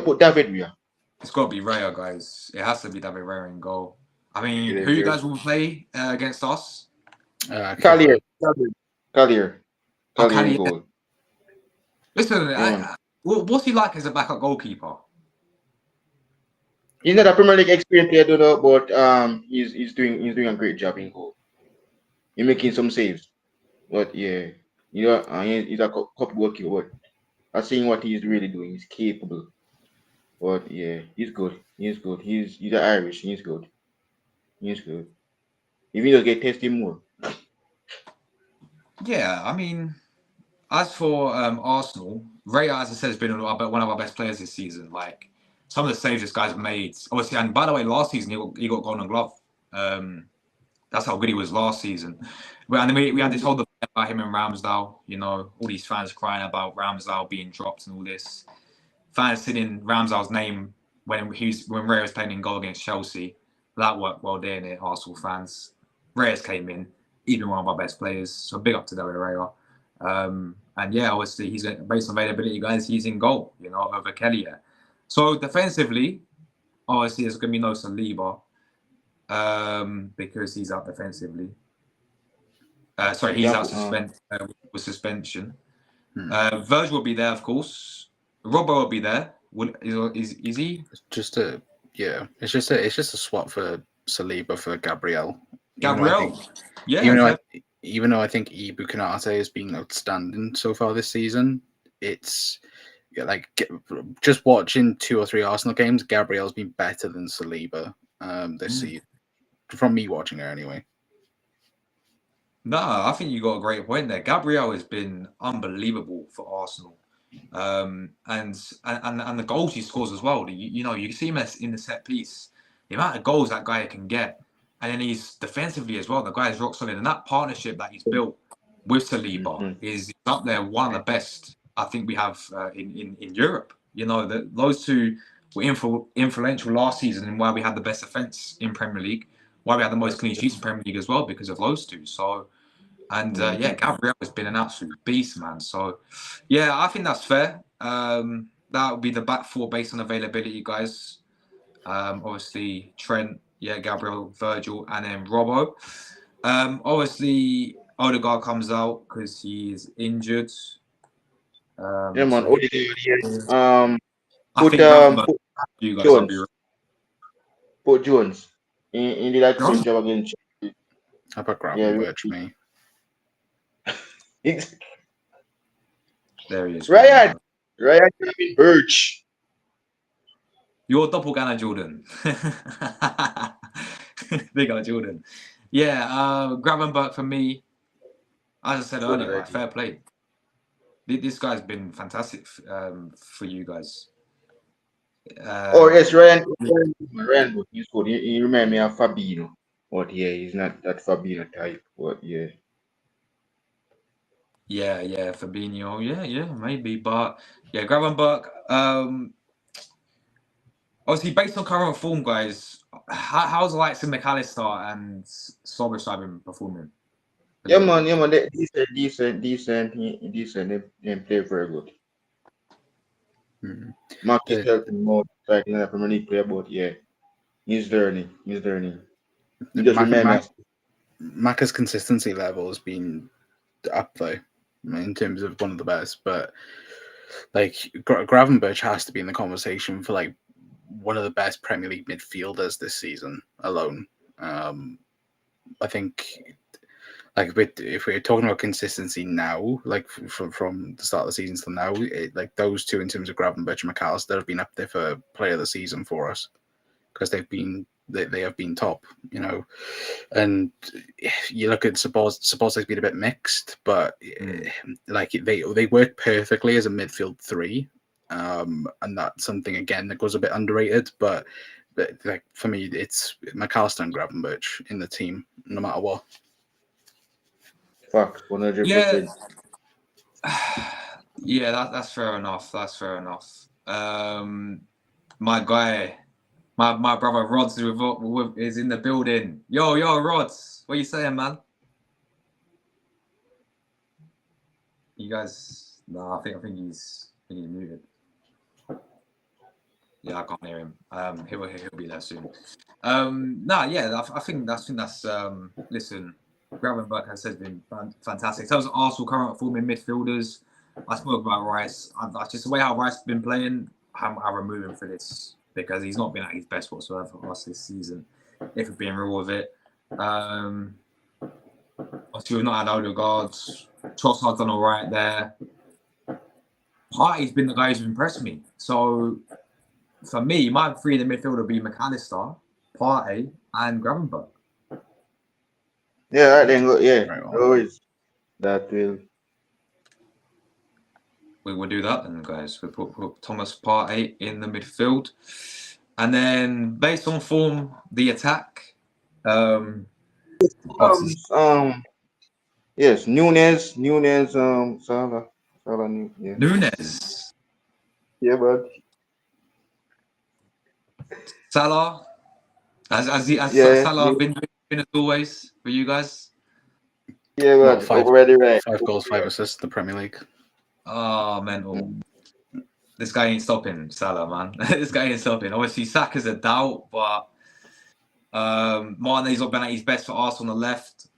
put David Raya. It's got to be Raya, guys. It has to be David Raya in goal. I mean, who you guys will play against us? Collier Oh, in Cali. goal. Listen, Yeah, man. what's he like as a backup goalkeeper? He's not a Premier League experience player, don't know, but he's doing a great job in goal. He's making some saves, but yeah, he's a cup goalkeeper. But I seeing what he's really doing. He's capable, but yeah, he's good. He's good. He's Irish. He's good. He's good. If he does get tested more, Yeah, I mean, as for Arsenal, Ray, as I said, has been one of our best players this season. Like some of the saves this guy's made, obviously. And by the way, last season he got Golden Glove. That's how good he was last season. And then we had this whole debate about him and Ramsdale. You know, all these fans crying about Ramsdale being dropped and all this. Fans singing Ramsdale's name when Ray was playing in goal against Chelsea. That worked well there, innit, Arsenal fans. Reyes came in, even one of our best players. So big up to David Raya. And yeah, obviously he's based on availability, guys. He's in goal, you know, over Kelly. So defensively, obviously there's gonna be no Saliba because he's out defensively. Sorry, he's out with suspension. Virgil will be there, of course. Robbo will be there. Is he? It's just a swap for Saliba for Gabriel. Gabriel. Even though I think Ibu Konate has been outstanding so far this season, it's just watching 2 or 3 Arsenal games, Gabriel's been better than Saliba this season. From me watching her anyway. No, I think you got a great point there. Gabriel has been unbelievable for Arsenal. And the goals he scores as well. You know, you can see him in the set piece. The amount of goals that guy can get. And then he's defensively as well. The guy is rock solid. And that partnership that he's built with Saliba is up there, one of the best I think we have in Europe. You know, those two were influential last season and why we had the best defense in Premier League, why we had the most clean sheets in Premier League as well because of those two. So, and yeah, Gabriel has been an absolute beast, man. So, yeah, I think that's fair. That would be the back four based on availability, guys. Obviously, Trent, yeah, Gabriel, Virgil, and then Robbo. Obviously, Odegaard comes out because he is injured. yeah, man. So I think put you guys will be Jones. Put Jones. He did a great job against. How about Gravenberch, me? There he is. Ryan Birch. Your doppelganger, Jordan. Big up, Jordan. Yeah, Gravenberch for me. As I said earlier, like, fair play. This guy's been fantastic for you guys. Yes, Ryan. He's good. He reminds me of Fabinho, but yeah, he's not that Fabinho type. But yeah. Yeah, Fabinho. Yeah, maybe, but yeah, Gravenberch. Obviously, based on current form, guys, how's the likes of McAllister and Solskjaer been performing? Yeah, man. Decent. They play very good. Mark is helping more. Like in a Premier League player, but yeah, he's learning. He just remember. Macca's consistency level has been up there in terms of one of the best, but like Gravenberch has to be in the conversation for like one of the best Premier League midfielders this season alone. I think like if we're talking about consistency now, like from the start of the season to now, like those two in terms of Gravenberch and McAllister have been up there for player of the season for us because they have been top, you know. And you look at Saboz's been a bit mixed, but like they work perfectly as a midfield three, and that's something again that goes a bit underrated. But like for me, it's McAllister and Gravenberch in the team, no matter what. Facts, 100%. Yeah, that's fair enough. My guy, my brother Rods is in the building. Yo, Rods, what you saying, man? You guys, no, I think he's muted. Yeah, I can't hear him. He'll be there soon. I think that's listen, Gravenberch has been fantastic. In terms of Arsenal current form in midfielders, I spoke about Rice. I just the way how Rice has been playing, I remove him for this because he's not been at his best whatsoever for us this season. If we're being real with it, obviously we've not had Odegaard. Trossard's done all right there. Partey's been the guy who's impressed me. So for me, my three in the midfield would be McAllister, Partey, and Gravenberch. Yeah, then go. Yeah, Very well. always that will. We will do that then, guys. We put Thomas Partey in the midfield. And then, based on form, the attack. Yes, Nunes, Salah, yeah. Nunes, Yeah, but Salah. Has yeah, Salah been as always for you guys? yeah, What, but five already right. 5 goals, 5 assists in the Premier League. Oh, mental. This guy ain't stopping, Salah, man. This guy ain't stopping. Obviously, Saka's a doubt, but Mane's not been at his best for Arsenal on the left.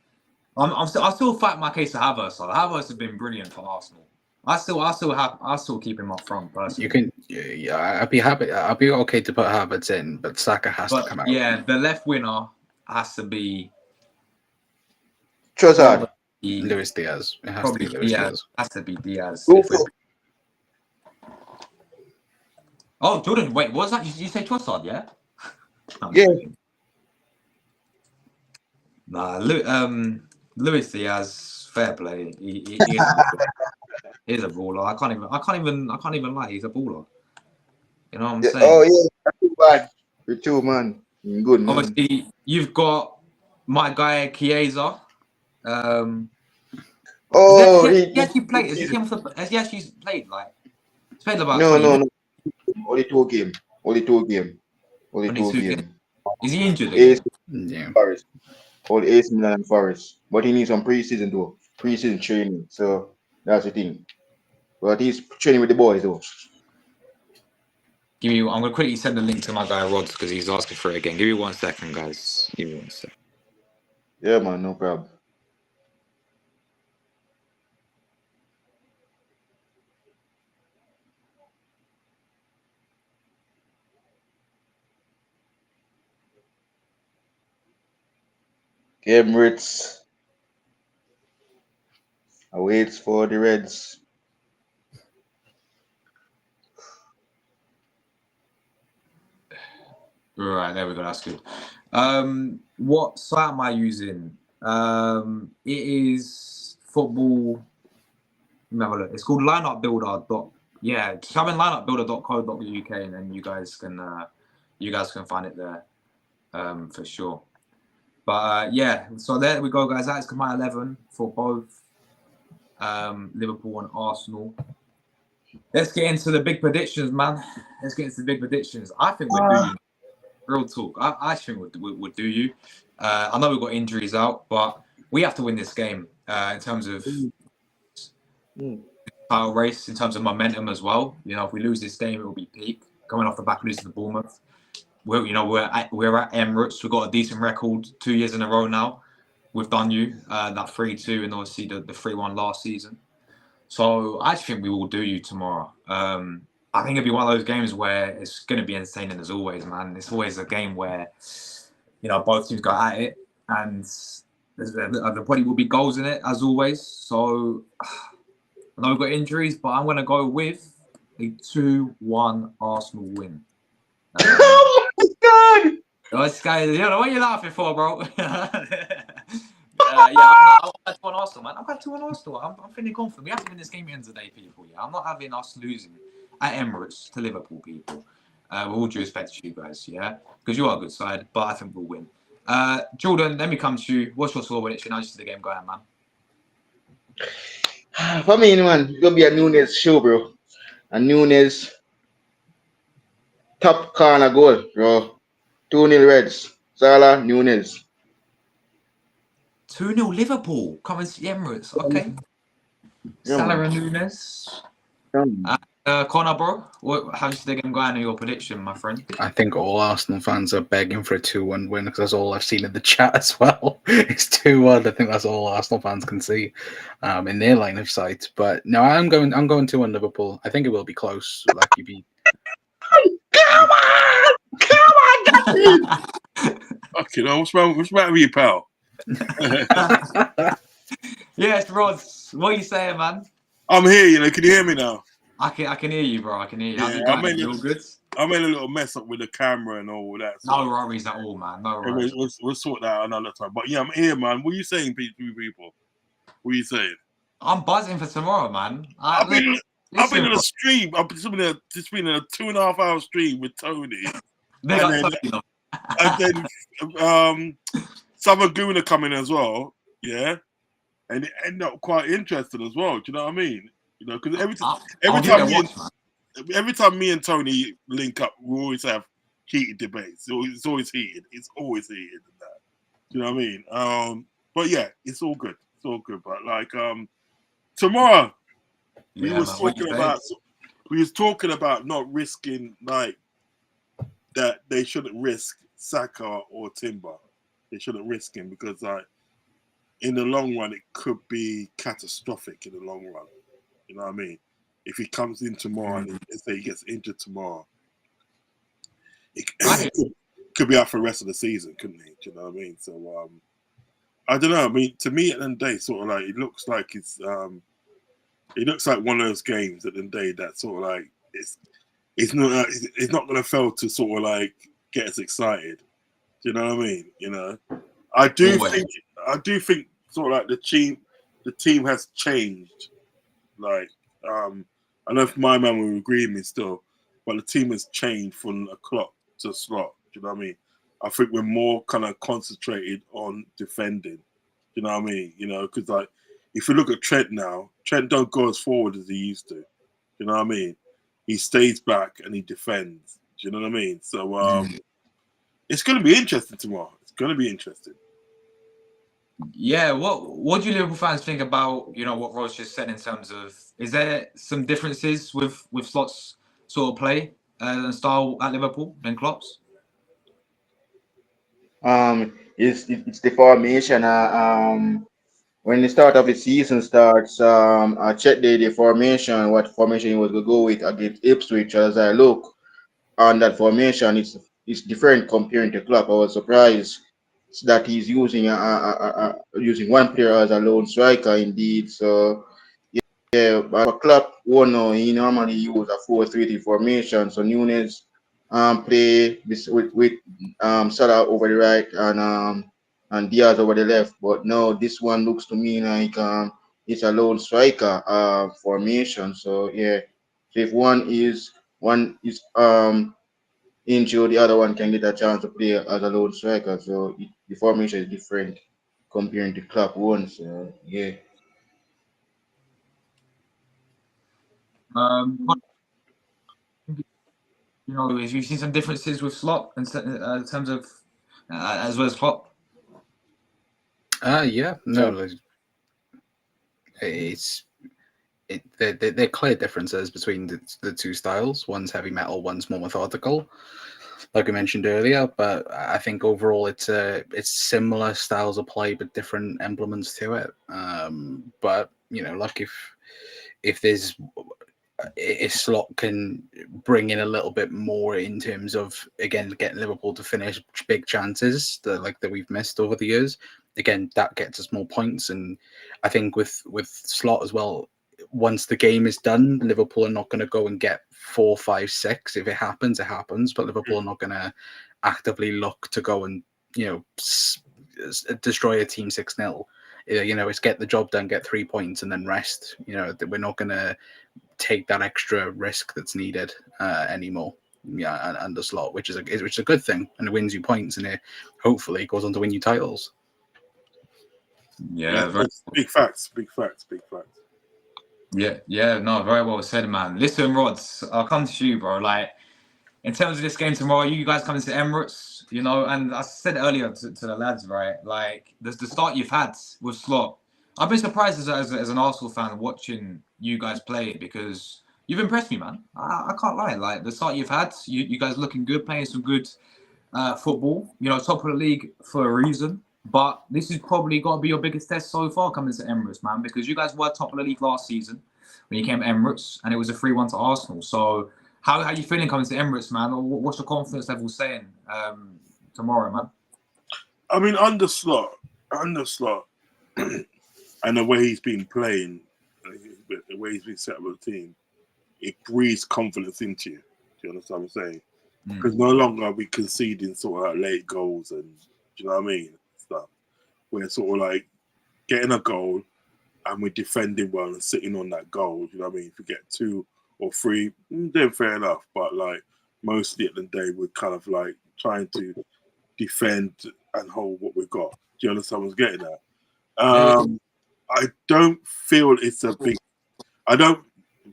I still fight my case to Havertz. Havertz has been brilliant for Arsenal. I still keep him up front personally. You can, yeah, I'd be happy. I'd be okay to put Havertz in, but Saka has to come out. Yeah, the left winner has to be Trossard. Luis Diaz. It has to be Luis Diaz. Has to be Diaz. Who- Oh, Jordan, wait, what was that? Did you say Trossard? Yeah. Yeah. Nah, Luis Diaz, fair play. He is a baller. I can't even lie. He's a baller. You know what I'm saying? Oh yeah, that's too bad. You're too man. Good man. Obviously, you've got my guy Chiesa. He actually played. Has he actually played? Like, he's played about. No. Only two game. Only two game. Is he injured again? Yeah. Forest. All AC Milan and Forest. But he needs some preseason though. Preseason training. So that's the thing. But he's training with the boys though. I'm gonna quickly send a link to my guy Rods because he's asking for it again. Give me 1 second, guys. Give me 1 second. Yeah, man, no problem. Emirates awaits for the Reds. Right, there we go. That's good. What site am I using? It is football. Let me have a look. It's called lineupbuilder. Yeah, just have in lineupbuilder.co.uk and then you guys can find it there, for sure. But yeah, so there we go, guys. That's my 11 for both Liverpool and Arsenal. Let's get into the big predictions, man. I think we're doing real talk. I think we'll do you. I know we've got injuries out, but we have to win this game in terms of title race, in terms of momentum as well. You know, if we lose this game, it will be peak. Coming off the back of losing to Bournemouth. We're at Emirates. We've got a decent record 2 years in a row now. We've done that 3-2 and obviously the 3-1 last season. So I think we will do you tomorrow. I think it'll be one of those games where it's going to be entertaining as always, man. It's always a game where, both teams go at it and there probably will be goals in it as always. So I know we've got injuries, but I'm going to go with a 2-1 Arsenal win. Oh my god! This guy, what are you laughing for, bro? I'm got 2-1 Arsenal, man. I've got 2-1 Arsenal. I'm feeling confident. We have to win this game at the end of the day, people. Yeah, I'm not having us losing at Emirates to Liverpool, people. With all due respect to you guys, yeah? Because you are a good side, but I think we'll win. Jordan, let me come to you. What's your score when it's announced to the game going, man? For me, man, it's gonna be a Nunes show, bro. A Nunes top corner goal, bro. 2-0 Reds. Salah, Nunes. 2-0 Liverpool coming to the Emirates. Okay. Yeah, Salah man. and Nunes. Connor, bro, how do you see the game going in your prediction, my friend? I think all Arsenal fans are begging for a 2-1 win because that's all I've seen in the chat as well. It's 2-1. I think that's all Arsenal fans can see in their line of sight. But no, I'm going 2-1 Liverpool. I think it will be close. Like you be. Come on! Come on, Okay, no, what's wrong with you, pal? Yes, Rod, what are you saying, man? I'm here, you know. Can you hear me now? I can hear you, bro. I can hear you. How's it Yeah, going? You all good? I made a little mess up with the camera and all that. So No worries at all, man. No worries. we'll sort that out another time. But yeah, I'm here, man. What are you saying, people? What are you saying? I'm buzzing for tomorrow, man. I've been in bro. a stream. I've just been in a 2.5 hour stream with Tony. Big and up then, Tony, and then Southern Guna come in as well, yeah, and it ended up quite interesting as well. Do you know what I mean? You know, because every time me and Tony link up, we always have heated debates. It's always heated. It's always heated. And that. Do you know what I mean? But yeah, it's all good. It's all good. But like tomorrow, we was talking about not risking like that. They shouldn't risk Saka or Timber. They shouldn't risk him because like in the long run, it could be catastrophic in the long run. You know what I mean? If he comes in tomorrow and say he gets injured tomorrow, it could be out for the rest of the season, couldn't he? Do you know what I mean? So I don't know. I mean, to me, at the end of the day, sort of like it looks like it's one of those games at the end of the day that sort of like it's not going to fail to sort of like get us excited. Do you know what I mean? You know, I do think sort of like the team has changed. Like I don't know if my man will agree with me still, but the team has changed from a clock to a slot. Do you know what I mean? I think we're more kind of concentrated on defending. Do you know what I mean? You know, because like if you look at Trent now, Trent don't go as forward as he used to. Do you know what I mean? He stays back and he defends. Do you know what I mean? So it's going to be interesting tomorrow. It's going to be interesting. Yeah, what do you Liverpool fans think about what Rose just said in terms of is there some differences with Slot's sort of play and style at Liverpool than Klopp's? It's the formation. When the start of the season starts, I checked the formation, what formation he was going to go with against Ipswich. As I look on that formation, it's different comparing to Klopp. I was surprised that he's using using one player as a lone striker indeed. So yeah, but Klopp, he normally use a 4-3-3 formation. So Nunes play with Salah over the right and Diaz over the left. But no, this one looks to me like it's a lone striker formation. So yeah, so if one is injured, the other one can get a chance to play as a lone striker. So the formation is different comparing to Klopp one. So yeah. Have you seen some differences with Slot in terms of as well as Klopp? Yeah, no, they're clear differences between the two styles. One's heavy metal, one's more methodical, like I mentioned earlier. But I think overall it's similar styles of play, but different implements to it. But like if there's if Slot can bring in a little bit more in terms of again getting Liverpool to finish big chances that we've missed over the years, again that gets us more points. And I think with Slot as well, once the game is done, Liverpool are not going to go and get 4, 5, 6. If it happens, it happens. But Liverpool are not going to actively look to go and destroy a team 6-0. It's get the job done, get 3 points, and then rest. We're not going to take that extra risk that's needed anymore. Yeah, under Slot, which is a good thing, and it wins you points, and it hopefully goes on to win you titles. Yeah, big facts. Yeah, no, very well said, man. Listen, Rods, I'll come to you, bro. Like, in terms of this game tomorrow, you guys coming to Emirates, and I said earlier to the lads, right? Like, the start you've had with Slot. I've been surprised as an Arsenal fan watching you guys play because you've impressed me, man. I can't lie. Like the start you've had, you guys looking good, playing some good football. You know, top of the league for a reason. But this is probably got to be your biggest test so far coming to Emirates, man, because you guys were top of the league last season when you came to Emirates, and it was a 3-1 to Arsenal. So how are you feeling coming to Emirates, man? Or what's your confidence level saying tomorrow, man? I mean, under slot, and the way he's been playing, the way he's been set up with the team, it breathes confidence into you. Do you understand what I'm saying? Because no longer are we conceding sort of like late goals and, do you know what I mean? Stuff. We're sort of like getting a goal and we're defending well and sitting on that goal. You know what I mean? If we get 2 or 3, then fair enough. But like mostly at the day, we're kind of like trying to defend and hold what we've got. Do you understand what I'm getting at? I don't feel it's a big. I don't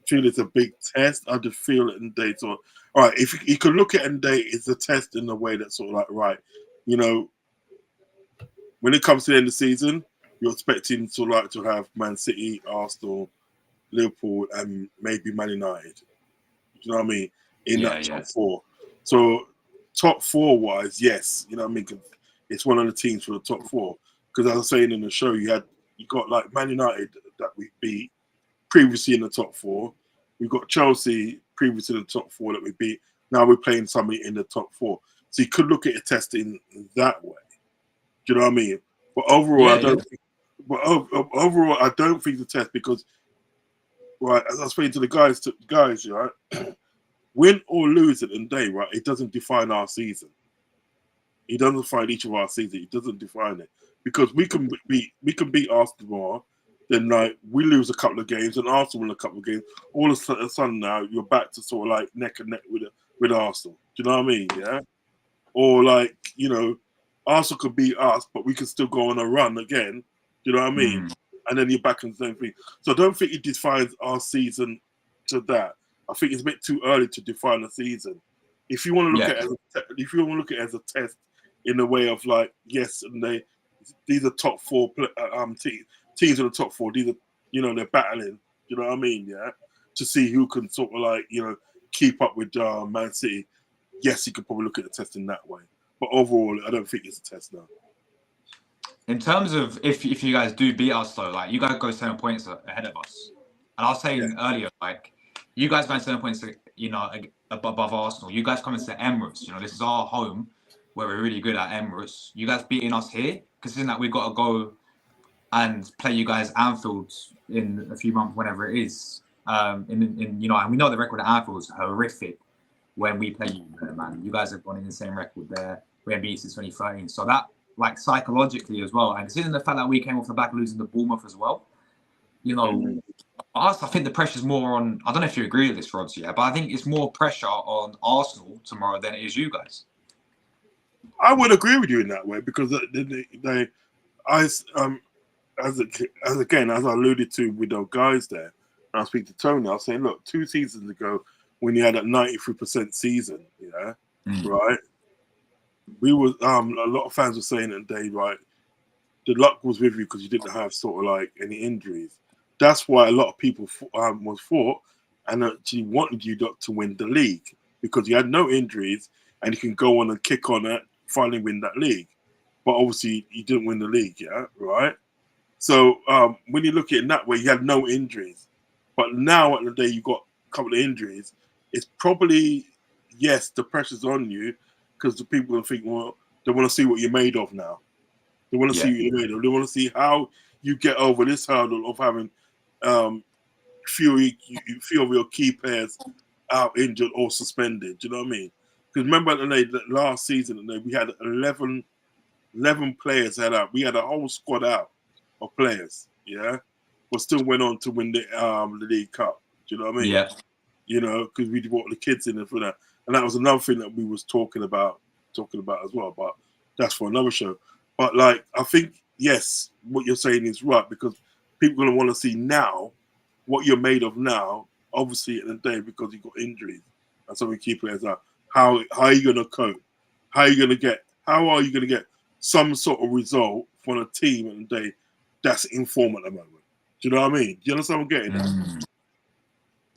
feel it's a big test. I just feel it in day. So, all right, if you could look at it in day, it's a test in a way that's sort of like, right, you know, when it comes to the end of the season, you're expecting to like to have Man City, Arsenal, Liverpool, and maybe Man United. Do you know what I mean? In that top 4. So top 4 wise, yes, you know what I mean. It's one of the teams for the top 4. Because as I was saying in the show, you got like Man United that we beat previously in the top 4. We've got Chelsea previously in the top 4 that we beat. Now we're playing somebody in the top 4. So you could look at it testing that way. Do you know what I mean? But overall, I don't. Think, but overall, I don't think the test because, right, as I was saying to the guys, right, win or lose at the end of the day, right, it doesn't define our season. It doesn't define each of our season. It doesn't define it because we can beat Arsenal tomorrow. Then like we lose a couple of games and Arsenal win a couple of games. All of a sudden now you're back to sort of like neck and neck with Arsenal. Do you know what I mean? Yeah. Or like, you know, Arsenal could beat us, but we can still go on a run again. Do you know what I mean? And then you're back in the same thing. So I don't think it defines our season to that. I think it's a bit too early to define a season. If you want to look at it as a test in the way of like, yes, and these are top 4 teams in the top 4. These are, you know, they're battling. You know what I mean? Yeah, to see who can sort of like, you know, keep up with Man City. Yes, you could probably look at the test in that way. But overall, I don't think it's a test now. In terms of if you guys do beat us, though, like you guys go 7 points ahead of us. And I was saying earlier, like you guys going 7 points, you know, above Arsenal. You guys coming to Emirates. You know, this is our home where we're really good at Emirates. You guys beating us here, considering that we've got to go and play you guys Anfield in a few months, whenever it is. In you know, and we know the record at Anfield is horrific when we play you, man. You guys have gone in the same record there. We haven't beat since 2013. So that, like, psychologically as well, and considering the fact that we came off the back losing to Bournemouth as well, you know, I think the pressure's more on, I don't know if you agree with this, Rods, yeah, but I think it's more pressure on Arsenal tomorrow than it is you guys. I would agree with you in that way because as I alluded to with those guys there, and I speak to Tony, I was saying, look, 2 seasons ago when you had a 93% season, right? We was a lot of fans were saying that day, right? The luck was with you because you didn't have sort of like any injuries. That's why a lot of people was fought and actually wanted you to win the league because you had no injuries and you can go on and kick on it, finally win that league. But obviously you didn't win the league, yeah, right? So when you look at it in that way, you had no injuries. But now at the day you got a couple of injuries, it's probably, yes, the pressure's on you because the people will think, well, they want to see what you're made of now. They want to see what you're made of. They want to see how you get over this hurdle of having few of your key players out injured or suspended. Do you know what I mean? Because remember that last season, we had 11 players out. We had a whole squad out of players, yeah? But still went on to win the League Cup. Do you know what I mean? Yeah. You know, because we brought the kids in for that. And that was another thing that we was talking about as well. But that's for another show. But like, I think, yes, what you're saying is right because people are going to want to see now what you're made of now, obviously at the day because you've got injuries. And so we keep players out. How are you going to cope? How are you going to get some sort of result from a team at the day that's in form at the moment? Do you know what I mean? Do you understand what I'm getting at?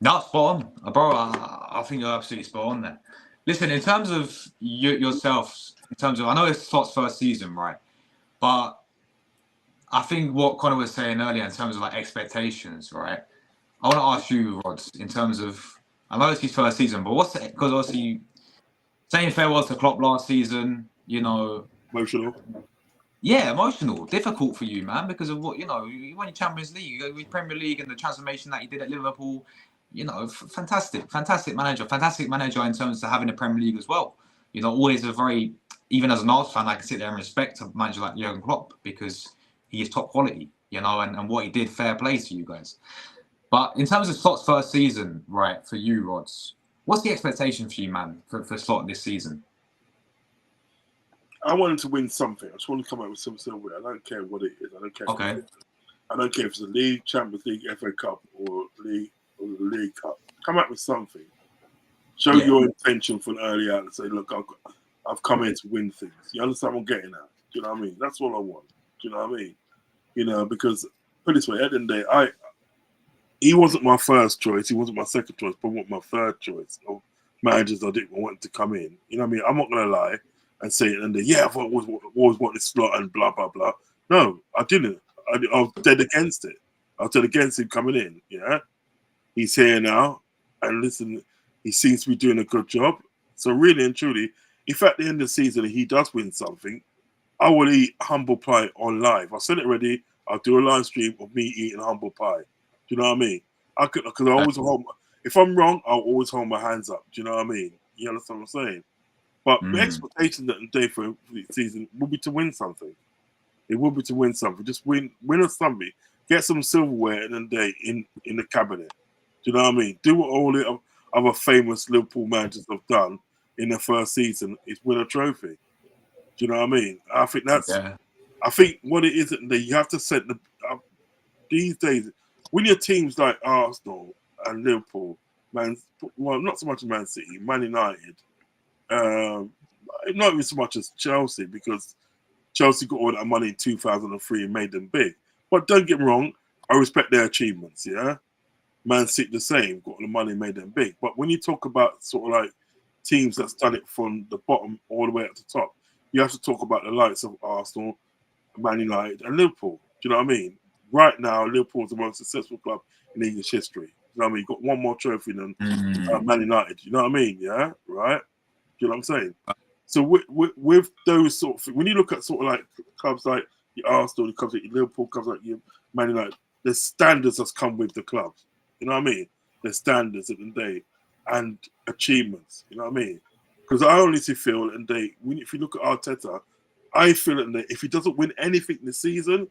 No, spot on, bro. I think you're absolutely spot on there. Listen, in terms of yourself, in terms of, I know it's Slot's first season, right? But I think what Connor was saying earlier in terms of like expectations, right? I want to ask you, Rod, in terms of, I know it's his first season, but what's it? Because obviously, saying farewell to Klopp last season, you know, Emotional. yeah, emotional, difficult for you, man, because of what, you know, you won your Champions League, you with Premier League and the transformation that you did at Liverpool. You know, fantastic manager in terms of having a Premier League as well. You know, always a very, even as an Arsenal fan, I can sit there and respect a manager like Jurgen Klopp because he is top quality, you know, and what he did, fair play to you guys. But in terms of Slot's first season, right, for you, Rods, what's the expectation for you, man, for Slot this season? I want him to win something. I just want to come out with some silver. I don't care what it is. I don't care. Okay. I don't care if it's a league, Champions League, FA Cup, or the League Cup. Come out with something. Show your intention from early out and say, look, I've come here to win things. You understand what I'm getting at? Do you know what I mean? That's all I want. Do you know what I mean? You know, because put it this way, at the end of the day, he wasn't my first choice. He wasn't my second choice, but my third choice of managers I didn't want to come in. You know what I mean? I'm not going to lie and say it and I've always wanted this slot and blah, blah, blah. No, I didn't. I was dead against it. I was dead against him coming in, yeah? He's here now, and listen, he seems to be doing a good job. So really and truly, if at the end of the season he does win something, I will eat humble pie on live. I said it already. I'll do a live stream of me eating humble pie. Do you know what I mean? Because I always hold. If I'm wrong, I'll always hold my hands up. Do you know what I mean? You understand what I'm saying? But the expectation that the day for the season will be to win something. It will be to win something. Just win us something. Get some silverware in the day in the cabinet. Do you know what I mean? Do what all the other famous Liverpool managers have done in their first season is win a trophy. Do you know what I mean? I think that's. Yeah. I think what it is that you have to set these days. When your teams like Arsenal and Liverpool, not so much Man City, Man United, not even so much as Chelsea, because Chelsea got all that money in 2003 and made them big. But don't get me wrong, I respect their achievements, yeah? Man City the same, got all the money and made them big. But when you talk about sort of like teams that's done it from the bottom all the way up to the top, you have to talk about the likes of Arsenal, Man United, and Liverpool. Do you know what I mean? Right now, Liverpool is the most successful club in English history. You know what I mean? You've got one more trophy than Man United. You know what I mean? Yeah, right? Do you know what I'm saying? So with those sort of things, when you look at sort of like clubs like the Arsenal, the clubs like Liverpool, clubs like Man United, there's standards that's come with the clubs. You know what I mean? There's standards at the end of the day and achievements. You know what I mean? Because I honestly feel at the end of the day, if you look at Arteta, I feel that if he doesn't win anything this season,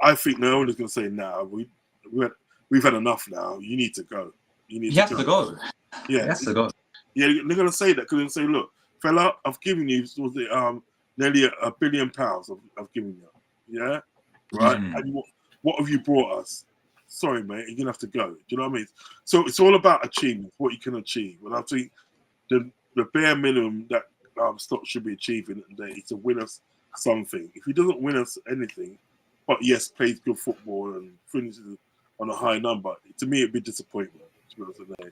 I think no one is going to say, "Nah, we've had enough now. You need to go. You need to go." Yeah, he has to go. Yeah, they're going to say that because they'll say, "Look, fella, I've given you nearly £1 billion. I've given you, yeah, right. And what have you brought us? Sorry, mate, you're gonna have to go. Do you know what I mean? So it's all about achievement, what you can achieve. And I think the bare minimum that Stock should be achieving today is to win us something. If he doesn't win us anything, but yes, plays good football and finishes on a high number, to me it'd be disappointment, to be honest with you,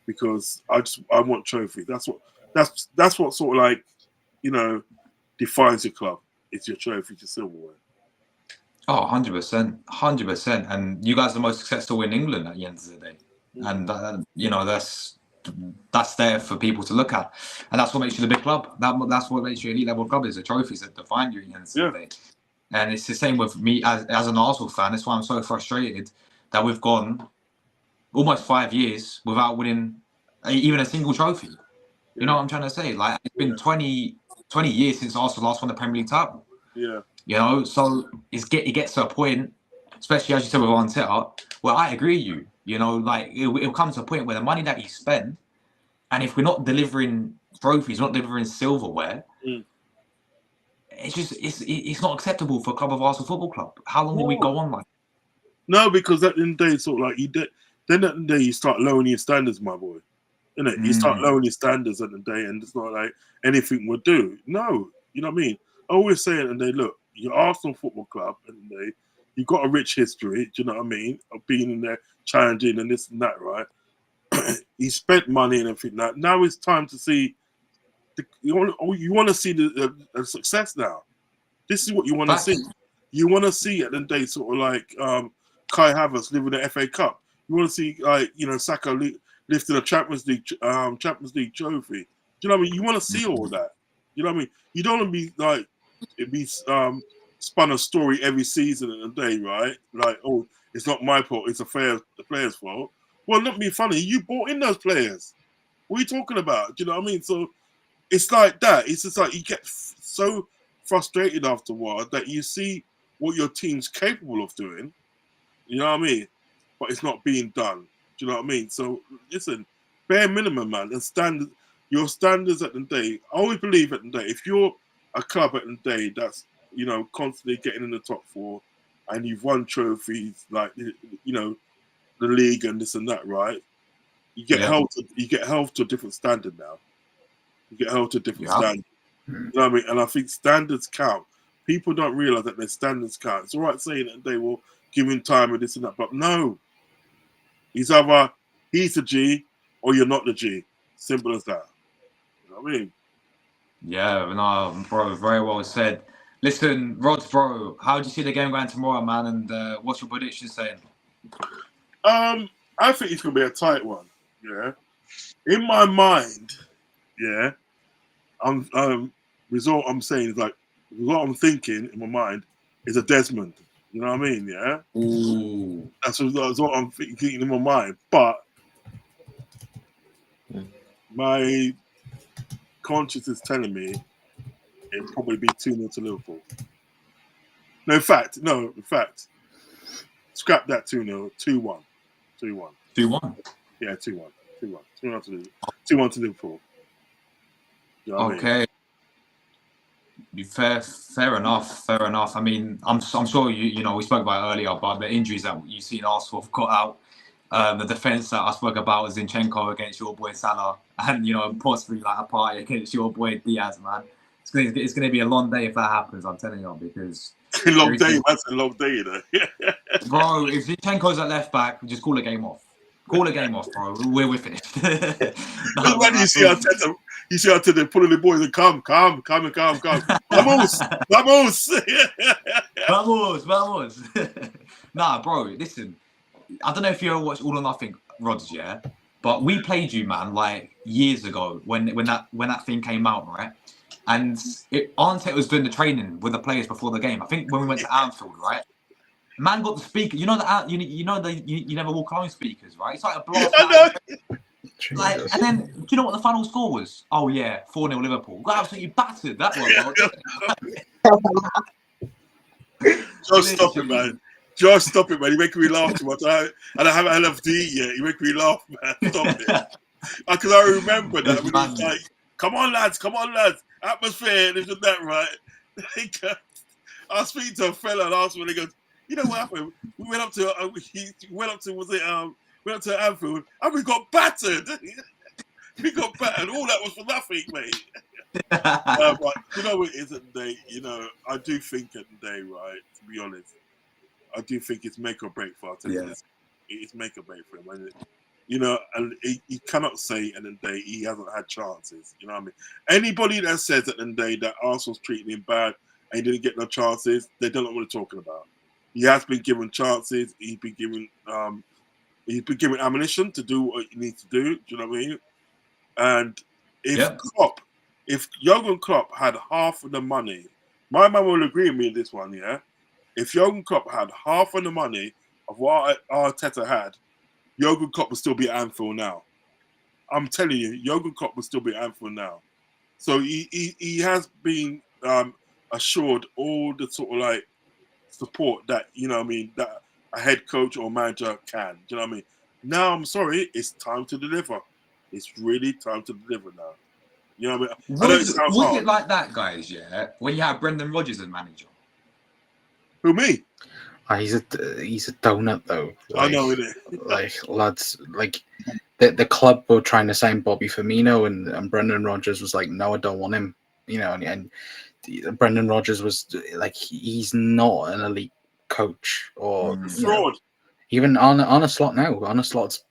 because I want trophies. That's what sort of like, you know, defines your club. It's your trophy, your silverware. Oh, 100%. And you guys are the most successful in England at the end of the day. And, you know, that's there for people to look at. And that's what makes you the big club. That's what makes you elite level club, is the trophies that define you at the end of the day. And it's the same with me as an Arsenal fan. That's why I'm so frustrated that we've gone almost 5 years without winning even a single trophy. You know what I'm trying to say? Like, it's been 20 years since Arsenal last won the Premier League title. Yeah. You know, so it gets to a point, especially as you said with Arteta, where I agree with you. You know, like it'll come to a point where the money that you spend, and if we're not delivering trophies, not delivering silverware, it's not acceptable for a club of Arsenal Football Club. How long will we go on like? No, because at the end of the day, sort of like then at the end of the day you start lowering your standards, my boy. Innit? You start lowering your standards at the day, and it's not like anything will do. No, you know what I mean? I always say it, and they look, your Arsenal Football Club, and you've got a rich history, do you know what I mean, of being in there challenging and this and that, right? He spent money and everything. Now it's time to see. You want to see the success now. This is what you want to see. You want to see at the day sort of like Kai Havertz living the FA Cup. You want to see like Saka lifting a Champions League trophy. Do you know what I mean? You want to see all that. You know what I mean? You don't want to be like spun a story every season at the day, right? Like, oh, it's not my fault. It's the players' fault. Well, not be funny. You bought in those players. What are you talking about? Do you know what I mean? So it's like that. It's just like you get so frustrated after a while that you see what your team's capable of doing. You know what I mean? But it's not being done. Do you know what I mean? So listen, bare minimum, man, and your standards at the day. I always believe at the day, if you're a club at the day that's constantly getting in the top four, and you've won trophies like the league and this and that, right? You get held to a different standard now. You get held to a different standard. You know what I mean? And I think standards count. People don't realize that their standards count. It's all right saying that they will give him time and this and that, but no. He's either he's the G or you're not the G. Simple as that. You know what I mean? Yeah, no, bro, very well said. Listen, Rods, bro, how do you see the game going tomorrow, man? And what's your prediction saying? I think it's gonna be a tight one. Yeah. In my mind, yeah, I'm saying is like what I'm thinking in my mind is a Desmond. You know what I mean? Yeah. Ooh. That's what I'm thinking in my mind. But my conscience is telling me it'll probably be 2-0 to Liverpool. No, in fact, scrap that 2-0, 2-1. 2-1. 2-1? Yeah, 2-1. 2-1 to Liverpool. You know what I mean? Fair enough. I mean, I'm sure we spoke about it earlier, but the injuries that you've seen Arsenal have got out, the defence that I spoke about was Zinchenko against your boy Salah, and possibly like a party against your boy Diaz, man. It's going to be a long day if that happens. I'm telling you, because long day. That's a long day, bro. If Zinchenko's at left back, just call the game off. Call the game off, bro. We're finished. When you see Arteta pulling the boys and come. Vamos. Nah, bro, listen. I don't know if you ever watched All or Nothing, Rods, yeah? But we played you, man, like years ago when that thing came out, right? And Arteta was doing the training with the players before the game. I think when we went to Anfield, right? Man got the speaker. You never walk alone speakers, right? It's like a blast. And then, do you know what the final score was? Oh yeah, 4-0 Liverpool. Got absolutely battered that one, bro. Just stop it, man. Just stop it, man. You're making me laugh too much. I don't have enough to eat yet. You make me laugh, man. Stop it. Because I remember that. When it was like, come on, lads. Atmosphere, this and that, right? I was speaking to a fella last week and he goes, you know what happened? We went up to Anfield and we got battered. We got battered. All that was for nothing, mate. But you know what it is at the day? I do think at the day, right, to be honest, I do think it's make or break for Arteta. Yeah. It's make or break for him. And he cannot say at the day he hasn't had chances. You know what I mean? Anybody that says at the day that Arsenal's treating him bad and he didn't get no chances, they don't know what they're talking about. He has been given chances. He's been given ammunition to do what he needs to do. Do you know what I mean? And if Jurgen Klopp had half of the money, my man will agree with me in this one, yeah? If Jurgen Klopp had half of the money of what Arteta had, Jurgen Klopp would still be at Anfield now. I'm telling you, Jurgen Klopp would still be at Anfield now. So he has been assured all the sort of like support that, that a head coach or manager can. Do you know what I mean? Now, I'm sorry, it's time to deliver. It's really time to deliver now. You know what I mean? Was it like that, guys, yeah, when you had Brendan Rodgers as manager? Who, me? He's a donut, though. I know, innit? Lads, the club were trying to sign Bobby Firmino, and Brendan Rodgers was like, no, I don't want him. And Brendan Rodgers was like, he's not an elite coach or fraud. Even on a slot now. On a slot's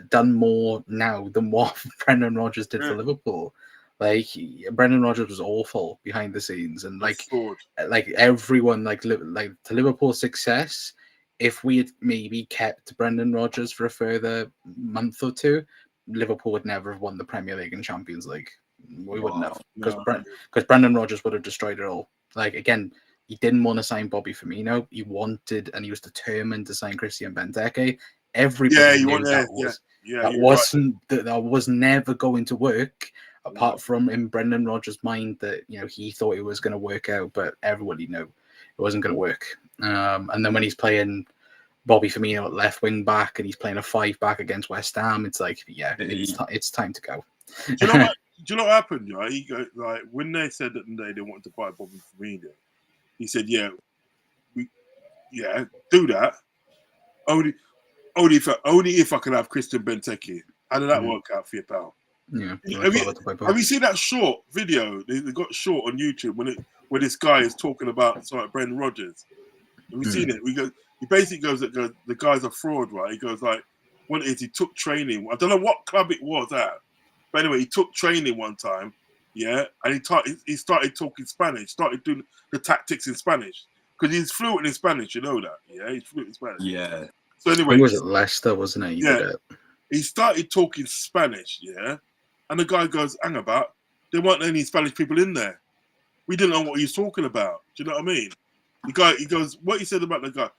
done more now than what Brendan Rodgers did for Liverpool. Like Brendan Rodgers was awful behind the scenes, and like everyone, like to Liverpool's success, if we had maybe kept Brendan Rodgers for a further month or two, Liverpool would never have won the Premier League and Champions League. We wouldn't have, because Brendan Rodgers would have destroyed it all. Like again, he didn't want to sign Bobby Firmino. He wanted, and he was determined to sign Christian Benteke. Everybody knew that was never going to work. Apart from in Brendan Rodgers' mind, that he thought it was going to work out, but everybody knew it wasn't going to work. And then when he's playing Bobby Firmino at left wing back and he's playing a 5-back against West Ham, it's like, it's time to go. Do you know what happened? Right? He go, like when they said that they wanted to buy Bobby Firmino, he said, "Yeah, do that. Only if I can have Christian Benteke." How did that work out for you, pal? Yeah. Have you seen that short video? They got short on YouTube when this guy is talking about Brendan Rodgers. Have you seen it? He basically goes that the guy's a fraud, right? He goes like, what it is, he took training. I don't know what club it was at, but anyway, he took training one time, and he started talking Spanish, started doing the tactics in Spanish because he's fluent in Spanish. You know that, he's fluent in Spanish. Yeah. So anyway, he was at Leicester, wasn't he? He started talking Spanish, and the guy goes, "Hang about, there weren't any Spanish people in there. We didn't know what he was talking about." Do you know what I mean? He goes, what he said about the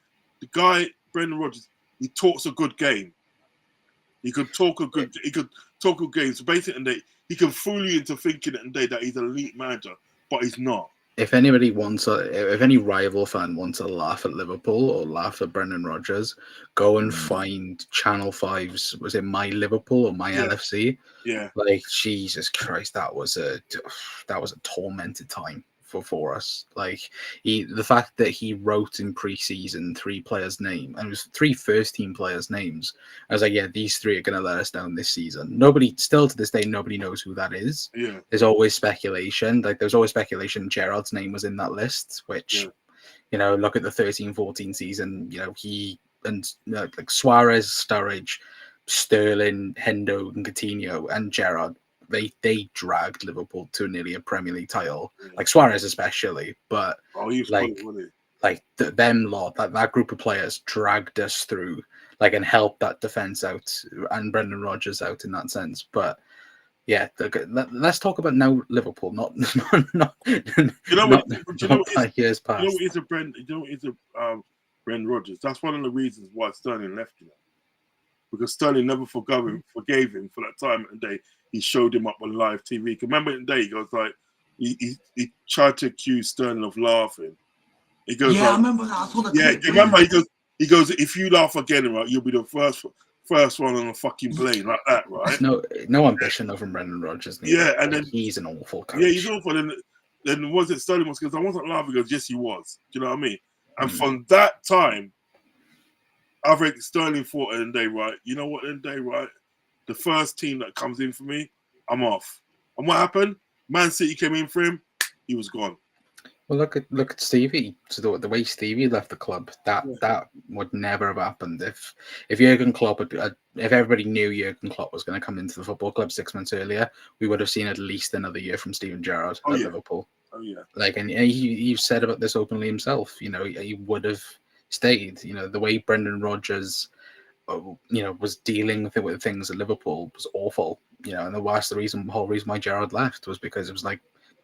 guy, Brendan Rodgers, he talks a good game. He could talk a good game. So basically, he can fool you into thinking that he's an elite manager, but he's not. If any rival fan wants to laugh at Liverpool or laugh at Brendan Rodgers, go and find Channel 5's, was it My Liverpool or My LFC? Yeah. Like, Jesus Christ, that was a tormented time for us. Like, the fact that he wrote in pre-season 3 players' name, and it was 3 first-team players' names. I was like, yeah, these 3 are going to let us down this season. Still to this day, nobody knows who that is. Yeah. There's always speculation. Like, there's always speculation Gerrard's name was in that list, which, look at the 13-14 season, he and like Suarez, Sturridge, Sterling, Hendo, and Coutinho, and Gerrard, they dragged Liverpool to nearly a Premier League title, like Suarez especially. But them lot, that group of players dragged us through, and helped that defense out and Brendan Rodgers out in that sense. But let's talk about now Liverpool, not years past. Brendan Rodgers. That's one of the reasons why Sterling left. Because Sterling never forgave him for that time and day. He showed him up on live TV. Remember the day he goes like, he tried to accuse Sterling of laughing. He goes, I remember that. I saw the clip. Remember he goes, if you laugh again, right, you'll be the first one on a fucking plane, like that, right? No ambition over Brendan Rodgers. And then he's an awful coach. Yeah, he's awful. Then was it Sterling was because I wasn't laughing. He goes, yes, he was. Do you know what I mean? And from that time, I think Sterling thought in the day, right? You know what? In the day, right? The first team that comes in for me, I'm off. And what happened? Man City came in for him. He was gone. Well, look at Stevie. So the way Stevie left the club, that would never have happened if Jurgen Klopp if everybody knew Jurgen Klopp was going to come into the football club 6 months earlier, we would have seen at least another year from Steven Gerrard at Liverpool. Oh yeah. And he said about this openly himself. He would have stayed. The way Brendan Rodgers, was dealing with things at Liverpool was awful. And the whole reason why Gerrard left was because it was like,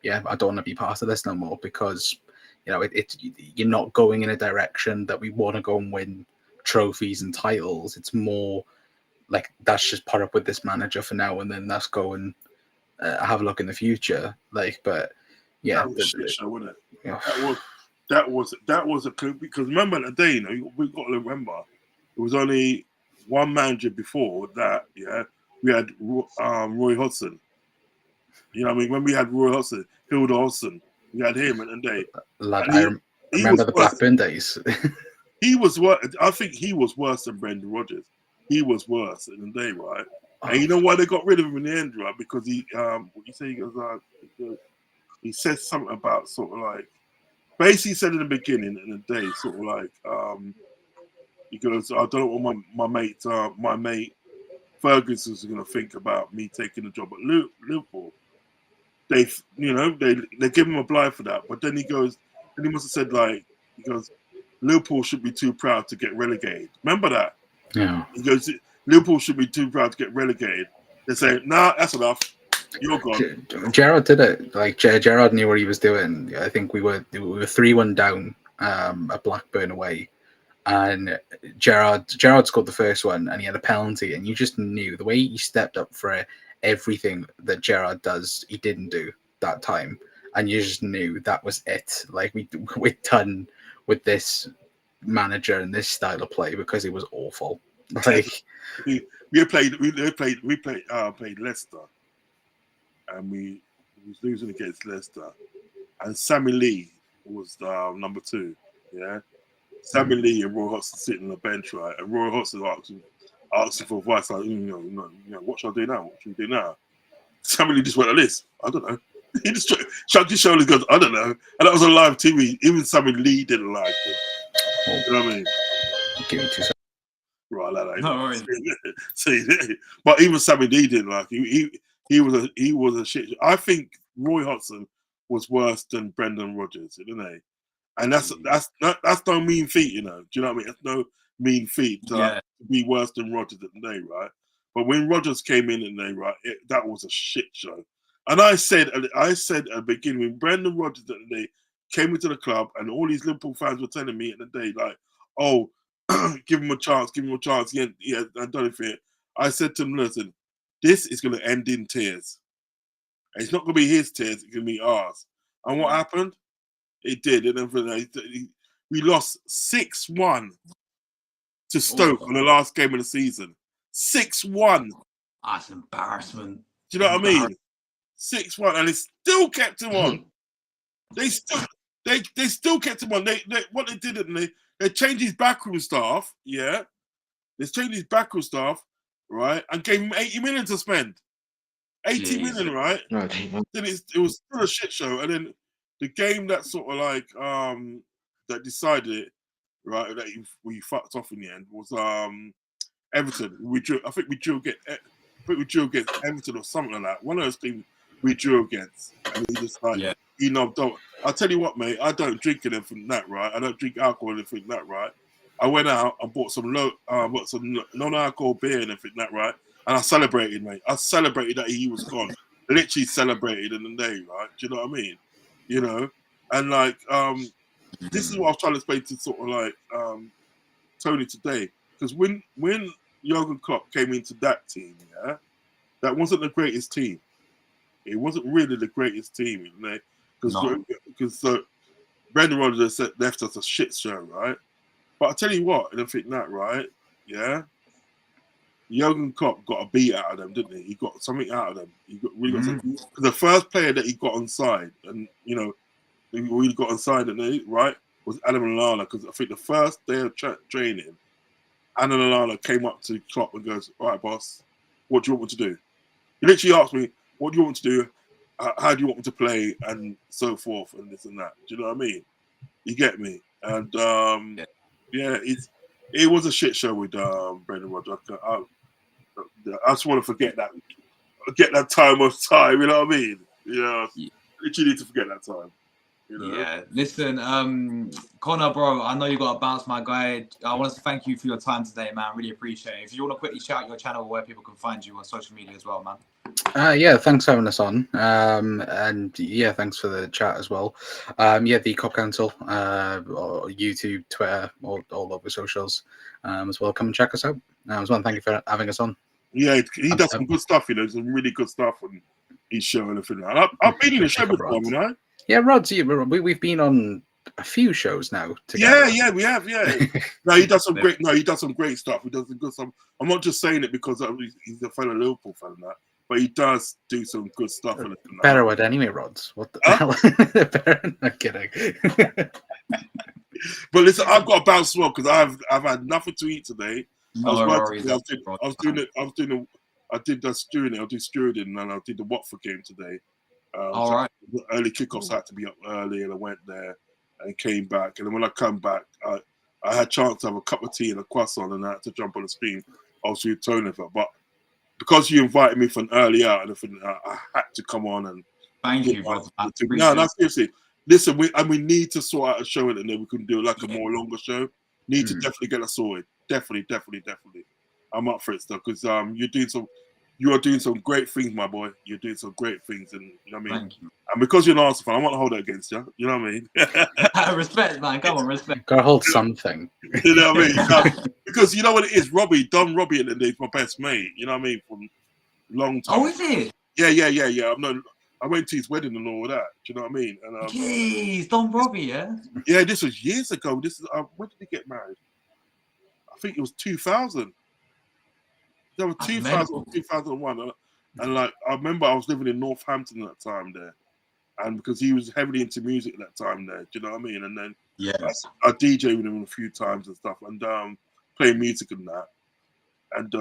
I don't want to be part of this no more, because you're not going in a direction that we want to go and win trophies and titles. It's more like, that's just put up with this manager for now, and then let's go and have a look in the future. But that was shit show, wasn't it? Yeah. That was a clue, because remember the day, we've got to remember it was only one manager before that. We had Roy Hodgson. You know what I mean? When we had Roy Hodgson, Hilda Hodgson, we had him and they. I remember the Blackburn days. He was worse. I think he was worse than Brendan Rodgers. He was worse in the day, right? And you know why they got rid of him in the end, right? Because he, what you say? He goes, he says something about sort of like, basically said in the beginning in the day, sort of like, he goes, I don't know what my mate Ferguson's going to think about me taking the job at Liverpool. They give him a blind for that. But then he goes, and he must have said like, he goes, Liverpool should be too proud to get relegated. Remember that? Yeah. He goes, Liverpool should be too proud to get relegated. They say, nah, that's enough. You're gone. Gerrard did it. Like Gerrard knew what he was doing. I think we were 3-1 down at Blackburn away, and Gerrard scored the first one, and he had a penalty, and you just knew the way he stepped up for everything that Gerrard does, he didn't do that time, and you just knew that was it. Like we're done with this manager and this style of play because it was awful. Like we played Leicester, and we was losing against Leicester, and Sammy Lee was number 2. Yeah, Sammy Lee and Roy Hodgson sitting on the bench, right? And Roy Hodgson asking for advice, like, what should I do now? What should we do now? Sammy Lee just went like this. I don't know. He just shrugged his shoulders, goes, I don't know. And that was on live TV. Even Sammy Lee didn't like it. You know what I mean? Give me 2 seconds. Right, like No worries. See, but even Sammy Lee didn't like it. He was a shit. I think Roy Hodgson was worse than Brendan Rodgers, didn't he? And that's no mean feat, Do you know what I mean? That's no mean feat to be worse than Rodgers at the day, right? But when Rodgers came in at the day, right, that was a shit show. And I said at the beginning, when Brendan Rodgers at the day came into the club, and all these Liverpool fans were telling me at the day, like, oh, give him a chance. He had done it for it. I said to him, listen, this is going to end in tears. And it's not going to be his tears, it's going to be ours. And what happened? It did. And then we lost 6-1 to Stoke on the last game of the season. 6-1. That's embarrassment. Do you know what I mean? 6-1, and they still kept him on. They still kept him on. What they did, didn't they? They changed his backroom staff. Yeah, they changed his backroom staff, right, and gave him 80 million to spend. 80 million, right? Then it was still a shit show, and then the game that sort of like that decided it, right, that we fucked off in the end was Everton. I think we drew against Everton or something like that. One of those teams we drew against, and we just like, don't. I'll tell you what, mate. I don't drink anything that, right? I don't drink alcohol or anything that, right? I went out and bought some non-alcohol beer and everything that, right? And I celebrated, mate. I celebrated that he was gone. Literally celebrated in the day, right? Do you know what I mean? And like this is what I was trying to explain to sort of like Tony today, because when Jurgen Klopp came into that team, that wasn't the greatest team. It wasn't really the greatest team, because Brendan Rodgers left us a shit show, right? But I tell you what, and I think that, right? Yeah, Jurgen Klopp got a beat out of them, didn't he? He got something out of them. He got really got something. The first player that he got on side, and we got on side, right, was Adam Lallana, because I think the first day of training, Adam Lallana came up to Klopp and goes, "All right, boss, what do you want me to do?" He literally asked me, "What do you want me to do? How do you want me to play?" and so forth, and this and that. Do you know what I mean? You get me? And it was a shit show with Brendan Rodgers. I just want to forget that time of time. You know what I mean? Yeah, literally need to forget that time. Yeah, listen, Connor, bro, I know you got to bounce, my guy. I want to thank you for your time today, man. Really appreciate it. If you want to quickly shout out your channel, where people can find you on social media as well, man. Thanks for having us on. And yeah, thanks for the chat as well. The Cop Council, or YouTube, Twitter, all over socials as well. Come and check us out. As well, thank you for having us on. Yeah, he does some good stuff, some really good stuff on his show and everything. I've been in the show before, haven't I? Yeah, Rod, we've been on a few shows now together. Yeah, we have. Yeah, no, he does some great. No, he does some great stuff. He does some good stuff. I'm not just saying it because he's a fellow Liverpool fan, and that, but he does do some good stuff. Better with anyway, Rods. What the hell? Better? I'm kidding. But listen, I've got to bounce as well because I've had nothing to eat today. I did the stewarding. I did stewarding, and I did the Watford game today. All right. The early kickoffs had to be up early, and I went there and came back. And then when I come back, I had a chance to have a cup of tea and a croissant, and I had to jump on the stream, obviously with Tony. But because you invited me for an early out, and I had to come on and. Thank you, brother. No, seriously. Listen, we need to sort out a show, and then we can do like a more longer show. Need to definitely get us sorted. Definitely. I'm up for it still because you are doing some great things, my boy. You're doing some great things, and you know what I mean. Thank you. And because you're an Arsenal fan, I want to hold it against you. You know what I mean? Respect, man. Come on, respect. Gotta hold something. You know what I mean? No, because you know what it is, Don Robbie at the end is my best mate. You know what I mean? From long time. Oh, is it? Yeah. I went to his wedding and all that. Do you know what I mean? And Jeez, Don Robbie, yeah. Yeah, this was years ago. This is when did he get married? I think it was 2000. There was 2000, 2001. And like I remember I was living in Northampton at that time there. And because he was heavily into music at that time there, do you know what I mean? And then I DJed with him a few times and stuff and playing music and that. And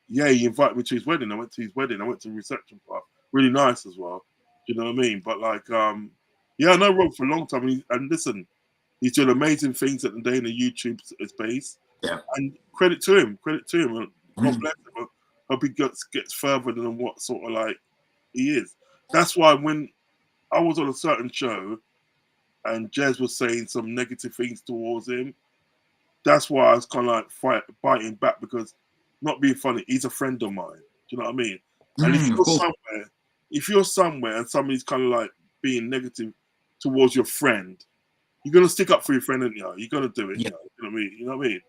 he invited me to his wedding. I went to his wedding. I went to the reception part. Really nice as well. Do you know what I mean? But like I know Rob for a long time and listen, he's doing amazing things at the day in the YouTube space. Yeah. And credit to him. God bless him. I hope he gets further than what sort of like he is. That's why when I was on a certain show and Jez was saying some negative things towards him, that's why I was kind of like biting back because, not being funny, he's a friend of mine. Do you know what I mean? And if you're somewhere and somebody's kind of like being negative towards your friend, you're gonna stick up for your friend, and you're gonna do it. Yeah. You know what I mean?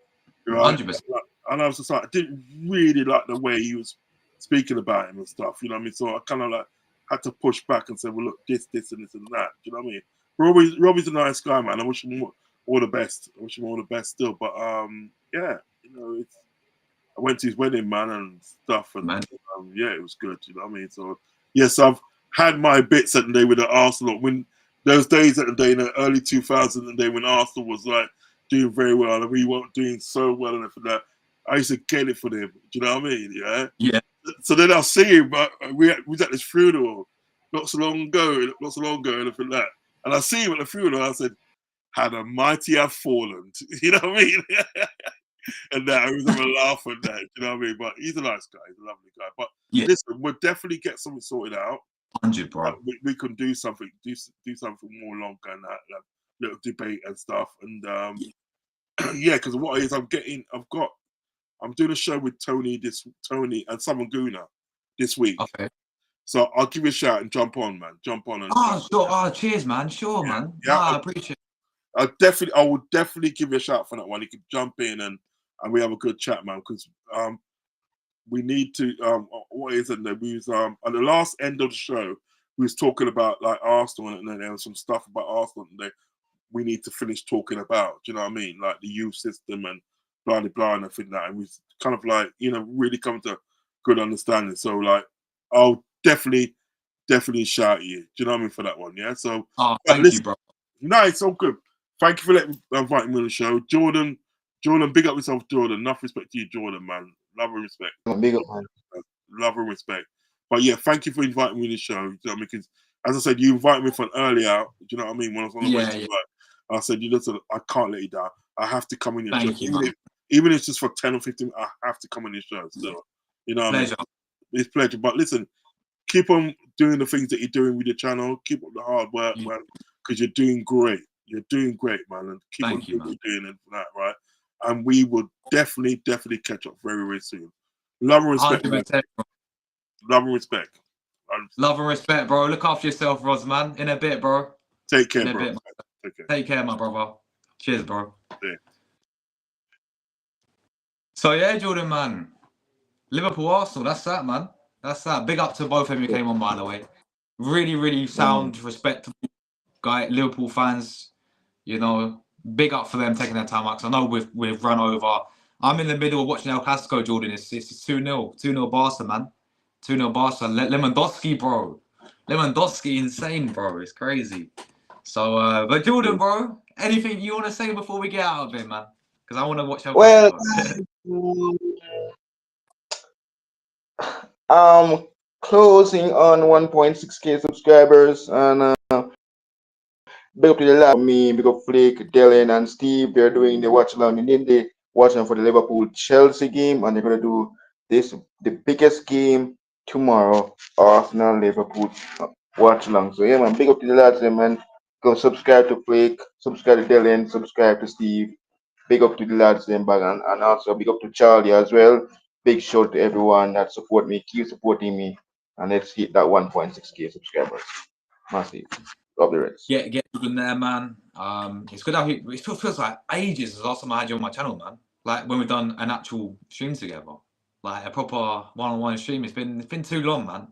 100%. And I was just like, I didn't really like the way he was speaking about him and stuff. You know what I mean? So I kind of like had to push back and say, well, look, this, and this, and that. Do you know what I mean? Robbie's a nice guy, man. I wish him all the best. I wish him all the best still. But I went to his wedding, man, and stuff, and it was good. You know what I mean? So yes, I've had my bits at the day with the Arsenal. When those days at the day in the early 2000s, the day when Arsenal was like doing very well, and we weren't doing so well and for that, I used to get it for them. Do you know what I mean? Yeah. Yeah. So then I'll see him, but we was at this funeral not so long ago, and for that, and I see him at the funeral. I said, "How the mighty have fallen." You know what I mean? And that I was having a laugh at that. You know what I mean? But he's a nice guy. He's a lovely guy. But listen, we'll definitely get something sorted out. 100, bro. We can do something more longer and that little debate and stuff. And because what it is, I'm doing a show with Tony and Samanguna this week. Okay. So I'll give you a shout and jump on, man. Jump on and cheers, man. Sure, man. Yeah, I appreciate it. I will definitely give you a shout for that one. You can jump in and we have a good chat, man, because we need to what is it that we was at the last end of the show we was talking about like Arsenal and then there was some stuff about Arsenal and we need to finish talking about, do you know what I mean, like the youth system and blah blah and everything that, and we kind of like really come to good understanding. So like I'll definitely shout you, do you know what I mean, for that one. Yeah, so thank you, bro. No, it's all good. Thank you for inviting me on the show. Jordan, big up yourself, Jordan. Enough respect to you, Jordan, man. Love and respect. Big up, man. Love and respect. But yeah, thank you for inviting me on the show. You know what I mean? Because as I said, you invited me for an early out. Do you know what I mean? When I was on the way to work, I said, listen, I can't let you down. I have to come on your show. Even if it's just for 10 or 15, I have to come on your show. So, you know what I mean? It's pleasure. But listen, keep on doing the things that you're doing with your channel. Keep up the hard work, man, because you're doing great. You're doing great, man. And keep on doing what you're doing and that, right? And we will definitely catch up very, very soon. Love and respect. Love and respect. Love and respect, bro. Look after yourself, Roz, man. In a bit, bro. Take care, bro. Take care, my brother. Cheers, bro. Yeah. So yeah, Jordan, man. Liverpool, Arsenal. That's that, man. That's that. Big up to both of them who came on, by the way. Really, really sound, respectable guy. Liverpool fans, big up for them taking their time out. Because I know we've run over. I'm in the middle of watching El Clasico, Jordan. It's 2-0. 2-0 Barca, man. 2-0 Barca. Lewandowski, bro. Lewandowski, insane, bro. It's crazy. So, but Jordan, bro, anything you want to say before we get out of it, man? Because I want to watch El Clasico. Closing on 1.6K subscribers, and big up to the lab, me, big up Flick, Dylan, and Steve. They're doing the watch along, and then they watching for the Liverpool Chelsea game, and they're gonna do the biggest game tomorrow, Arsenal Liverpool watch along. So yeah, man, big up to the lads, there, man. Go subscribe to Freak, subscribe to Dylan, subscribe to Steve. Big up to the lads, them back, and also big up to Charlie as well. Big shout to everyone that support me, keep supporting me, and let's hit that 1.6k subscribers. Massive. Love the Reds. Get in there, man. It's good how it feels like ages the last time I had you on my channel, man. Like when we've done an actual stream together, like a proper one-on-one stream. It's been too long, man.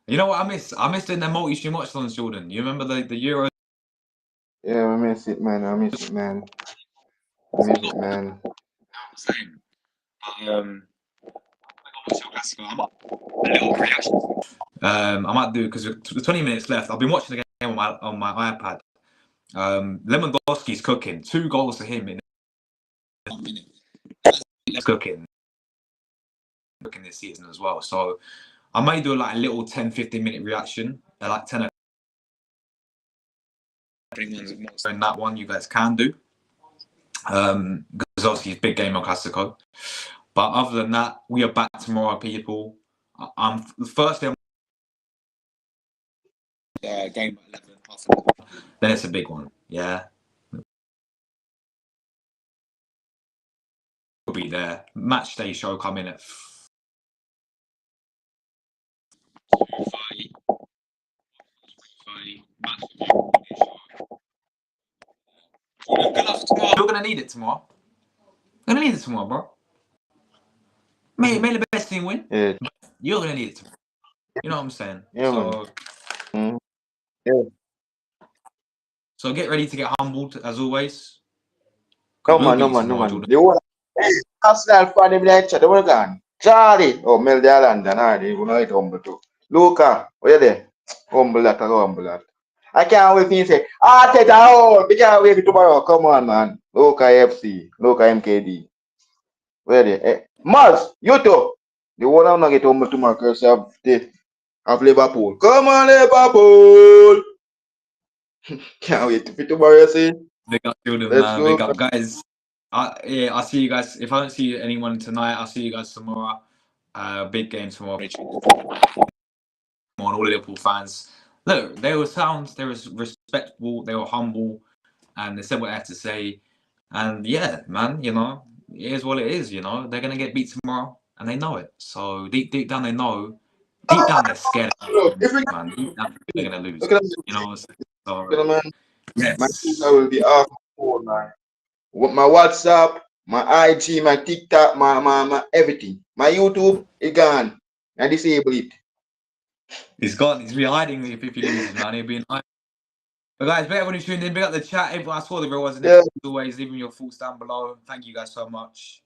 You know what I miss? I miss doing the multi-stream watch-alongs, Jordan. You remember the Euro? Yeah, I miss it, man. I miss it, man. I miss it, man. Same. What's your classical? I'm up. A little reaction. I might do because with 20 minutes left. I've been watching the game on my iPad. Lewandowski's cooking. 2 goals to him in 1 minute. Cooking this season as well. So I may do like a little 10-15 minute reaction. Like 10 in that one you guys can do. Because obviously it's big game on Classico. But other than that, we are back tomorrow, people. I'm firstly Game at 11. then it's a big one. Yeah. We'll be there. Match day show coming at 2:30. You're gonna need it tomorrow. You're gonna need it tomorrow, bro. May the best team win. Yeah. You're gonna need it tomorrow. You know what I'm saying? Yeah, so, yeah. So get ready to get humbled as always. No man. The whole Arsenal fan them like chat, they were gone. Charlie, oh Mel the London, already, you know it humble too. Luca, where you there? Humble that, humble that. I can't wait for you to say, Teta, we can't wait for tomorrow. Come on, man. Luca FC, Luca MKD. Where they? Mars, you too. The one I'm not get humble tomorrow because of Liverpool. Come on, Liverpool. Can't wait for tomorrow, you see. Big up, children, Let's man. go. Big up, guys. I'll see you guys. If I don't see anyone tonight, I'll see you guys tomorrow. Big game tomorrow. On all Liverpool fans. Look, they were sound, they were respectful, they were humble, and they said what they had to say. And yeah, man, you know, it is what it is, you know. They're gonna get beat tomorrow, and they know it. So deep down they know. Deep down they're scared of them, man. Deep down they're gonna lose. You know what I'm saying? So, yes. My Twitter will be off phone, man. My WhatsApp, my IG, my TikTok, my everything. My YouTube is gone. I disable it. He's gone. He's been hiding if he loses, man. He'll be in hiding. But guys, better when you tuned in. Big up the chat. Everyone, I saw the real ones in there. As always, leaving your thoughts down below. Thank you guys so much.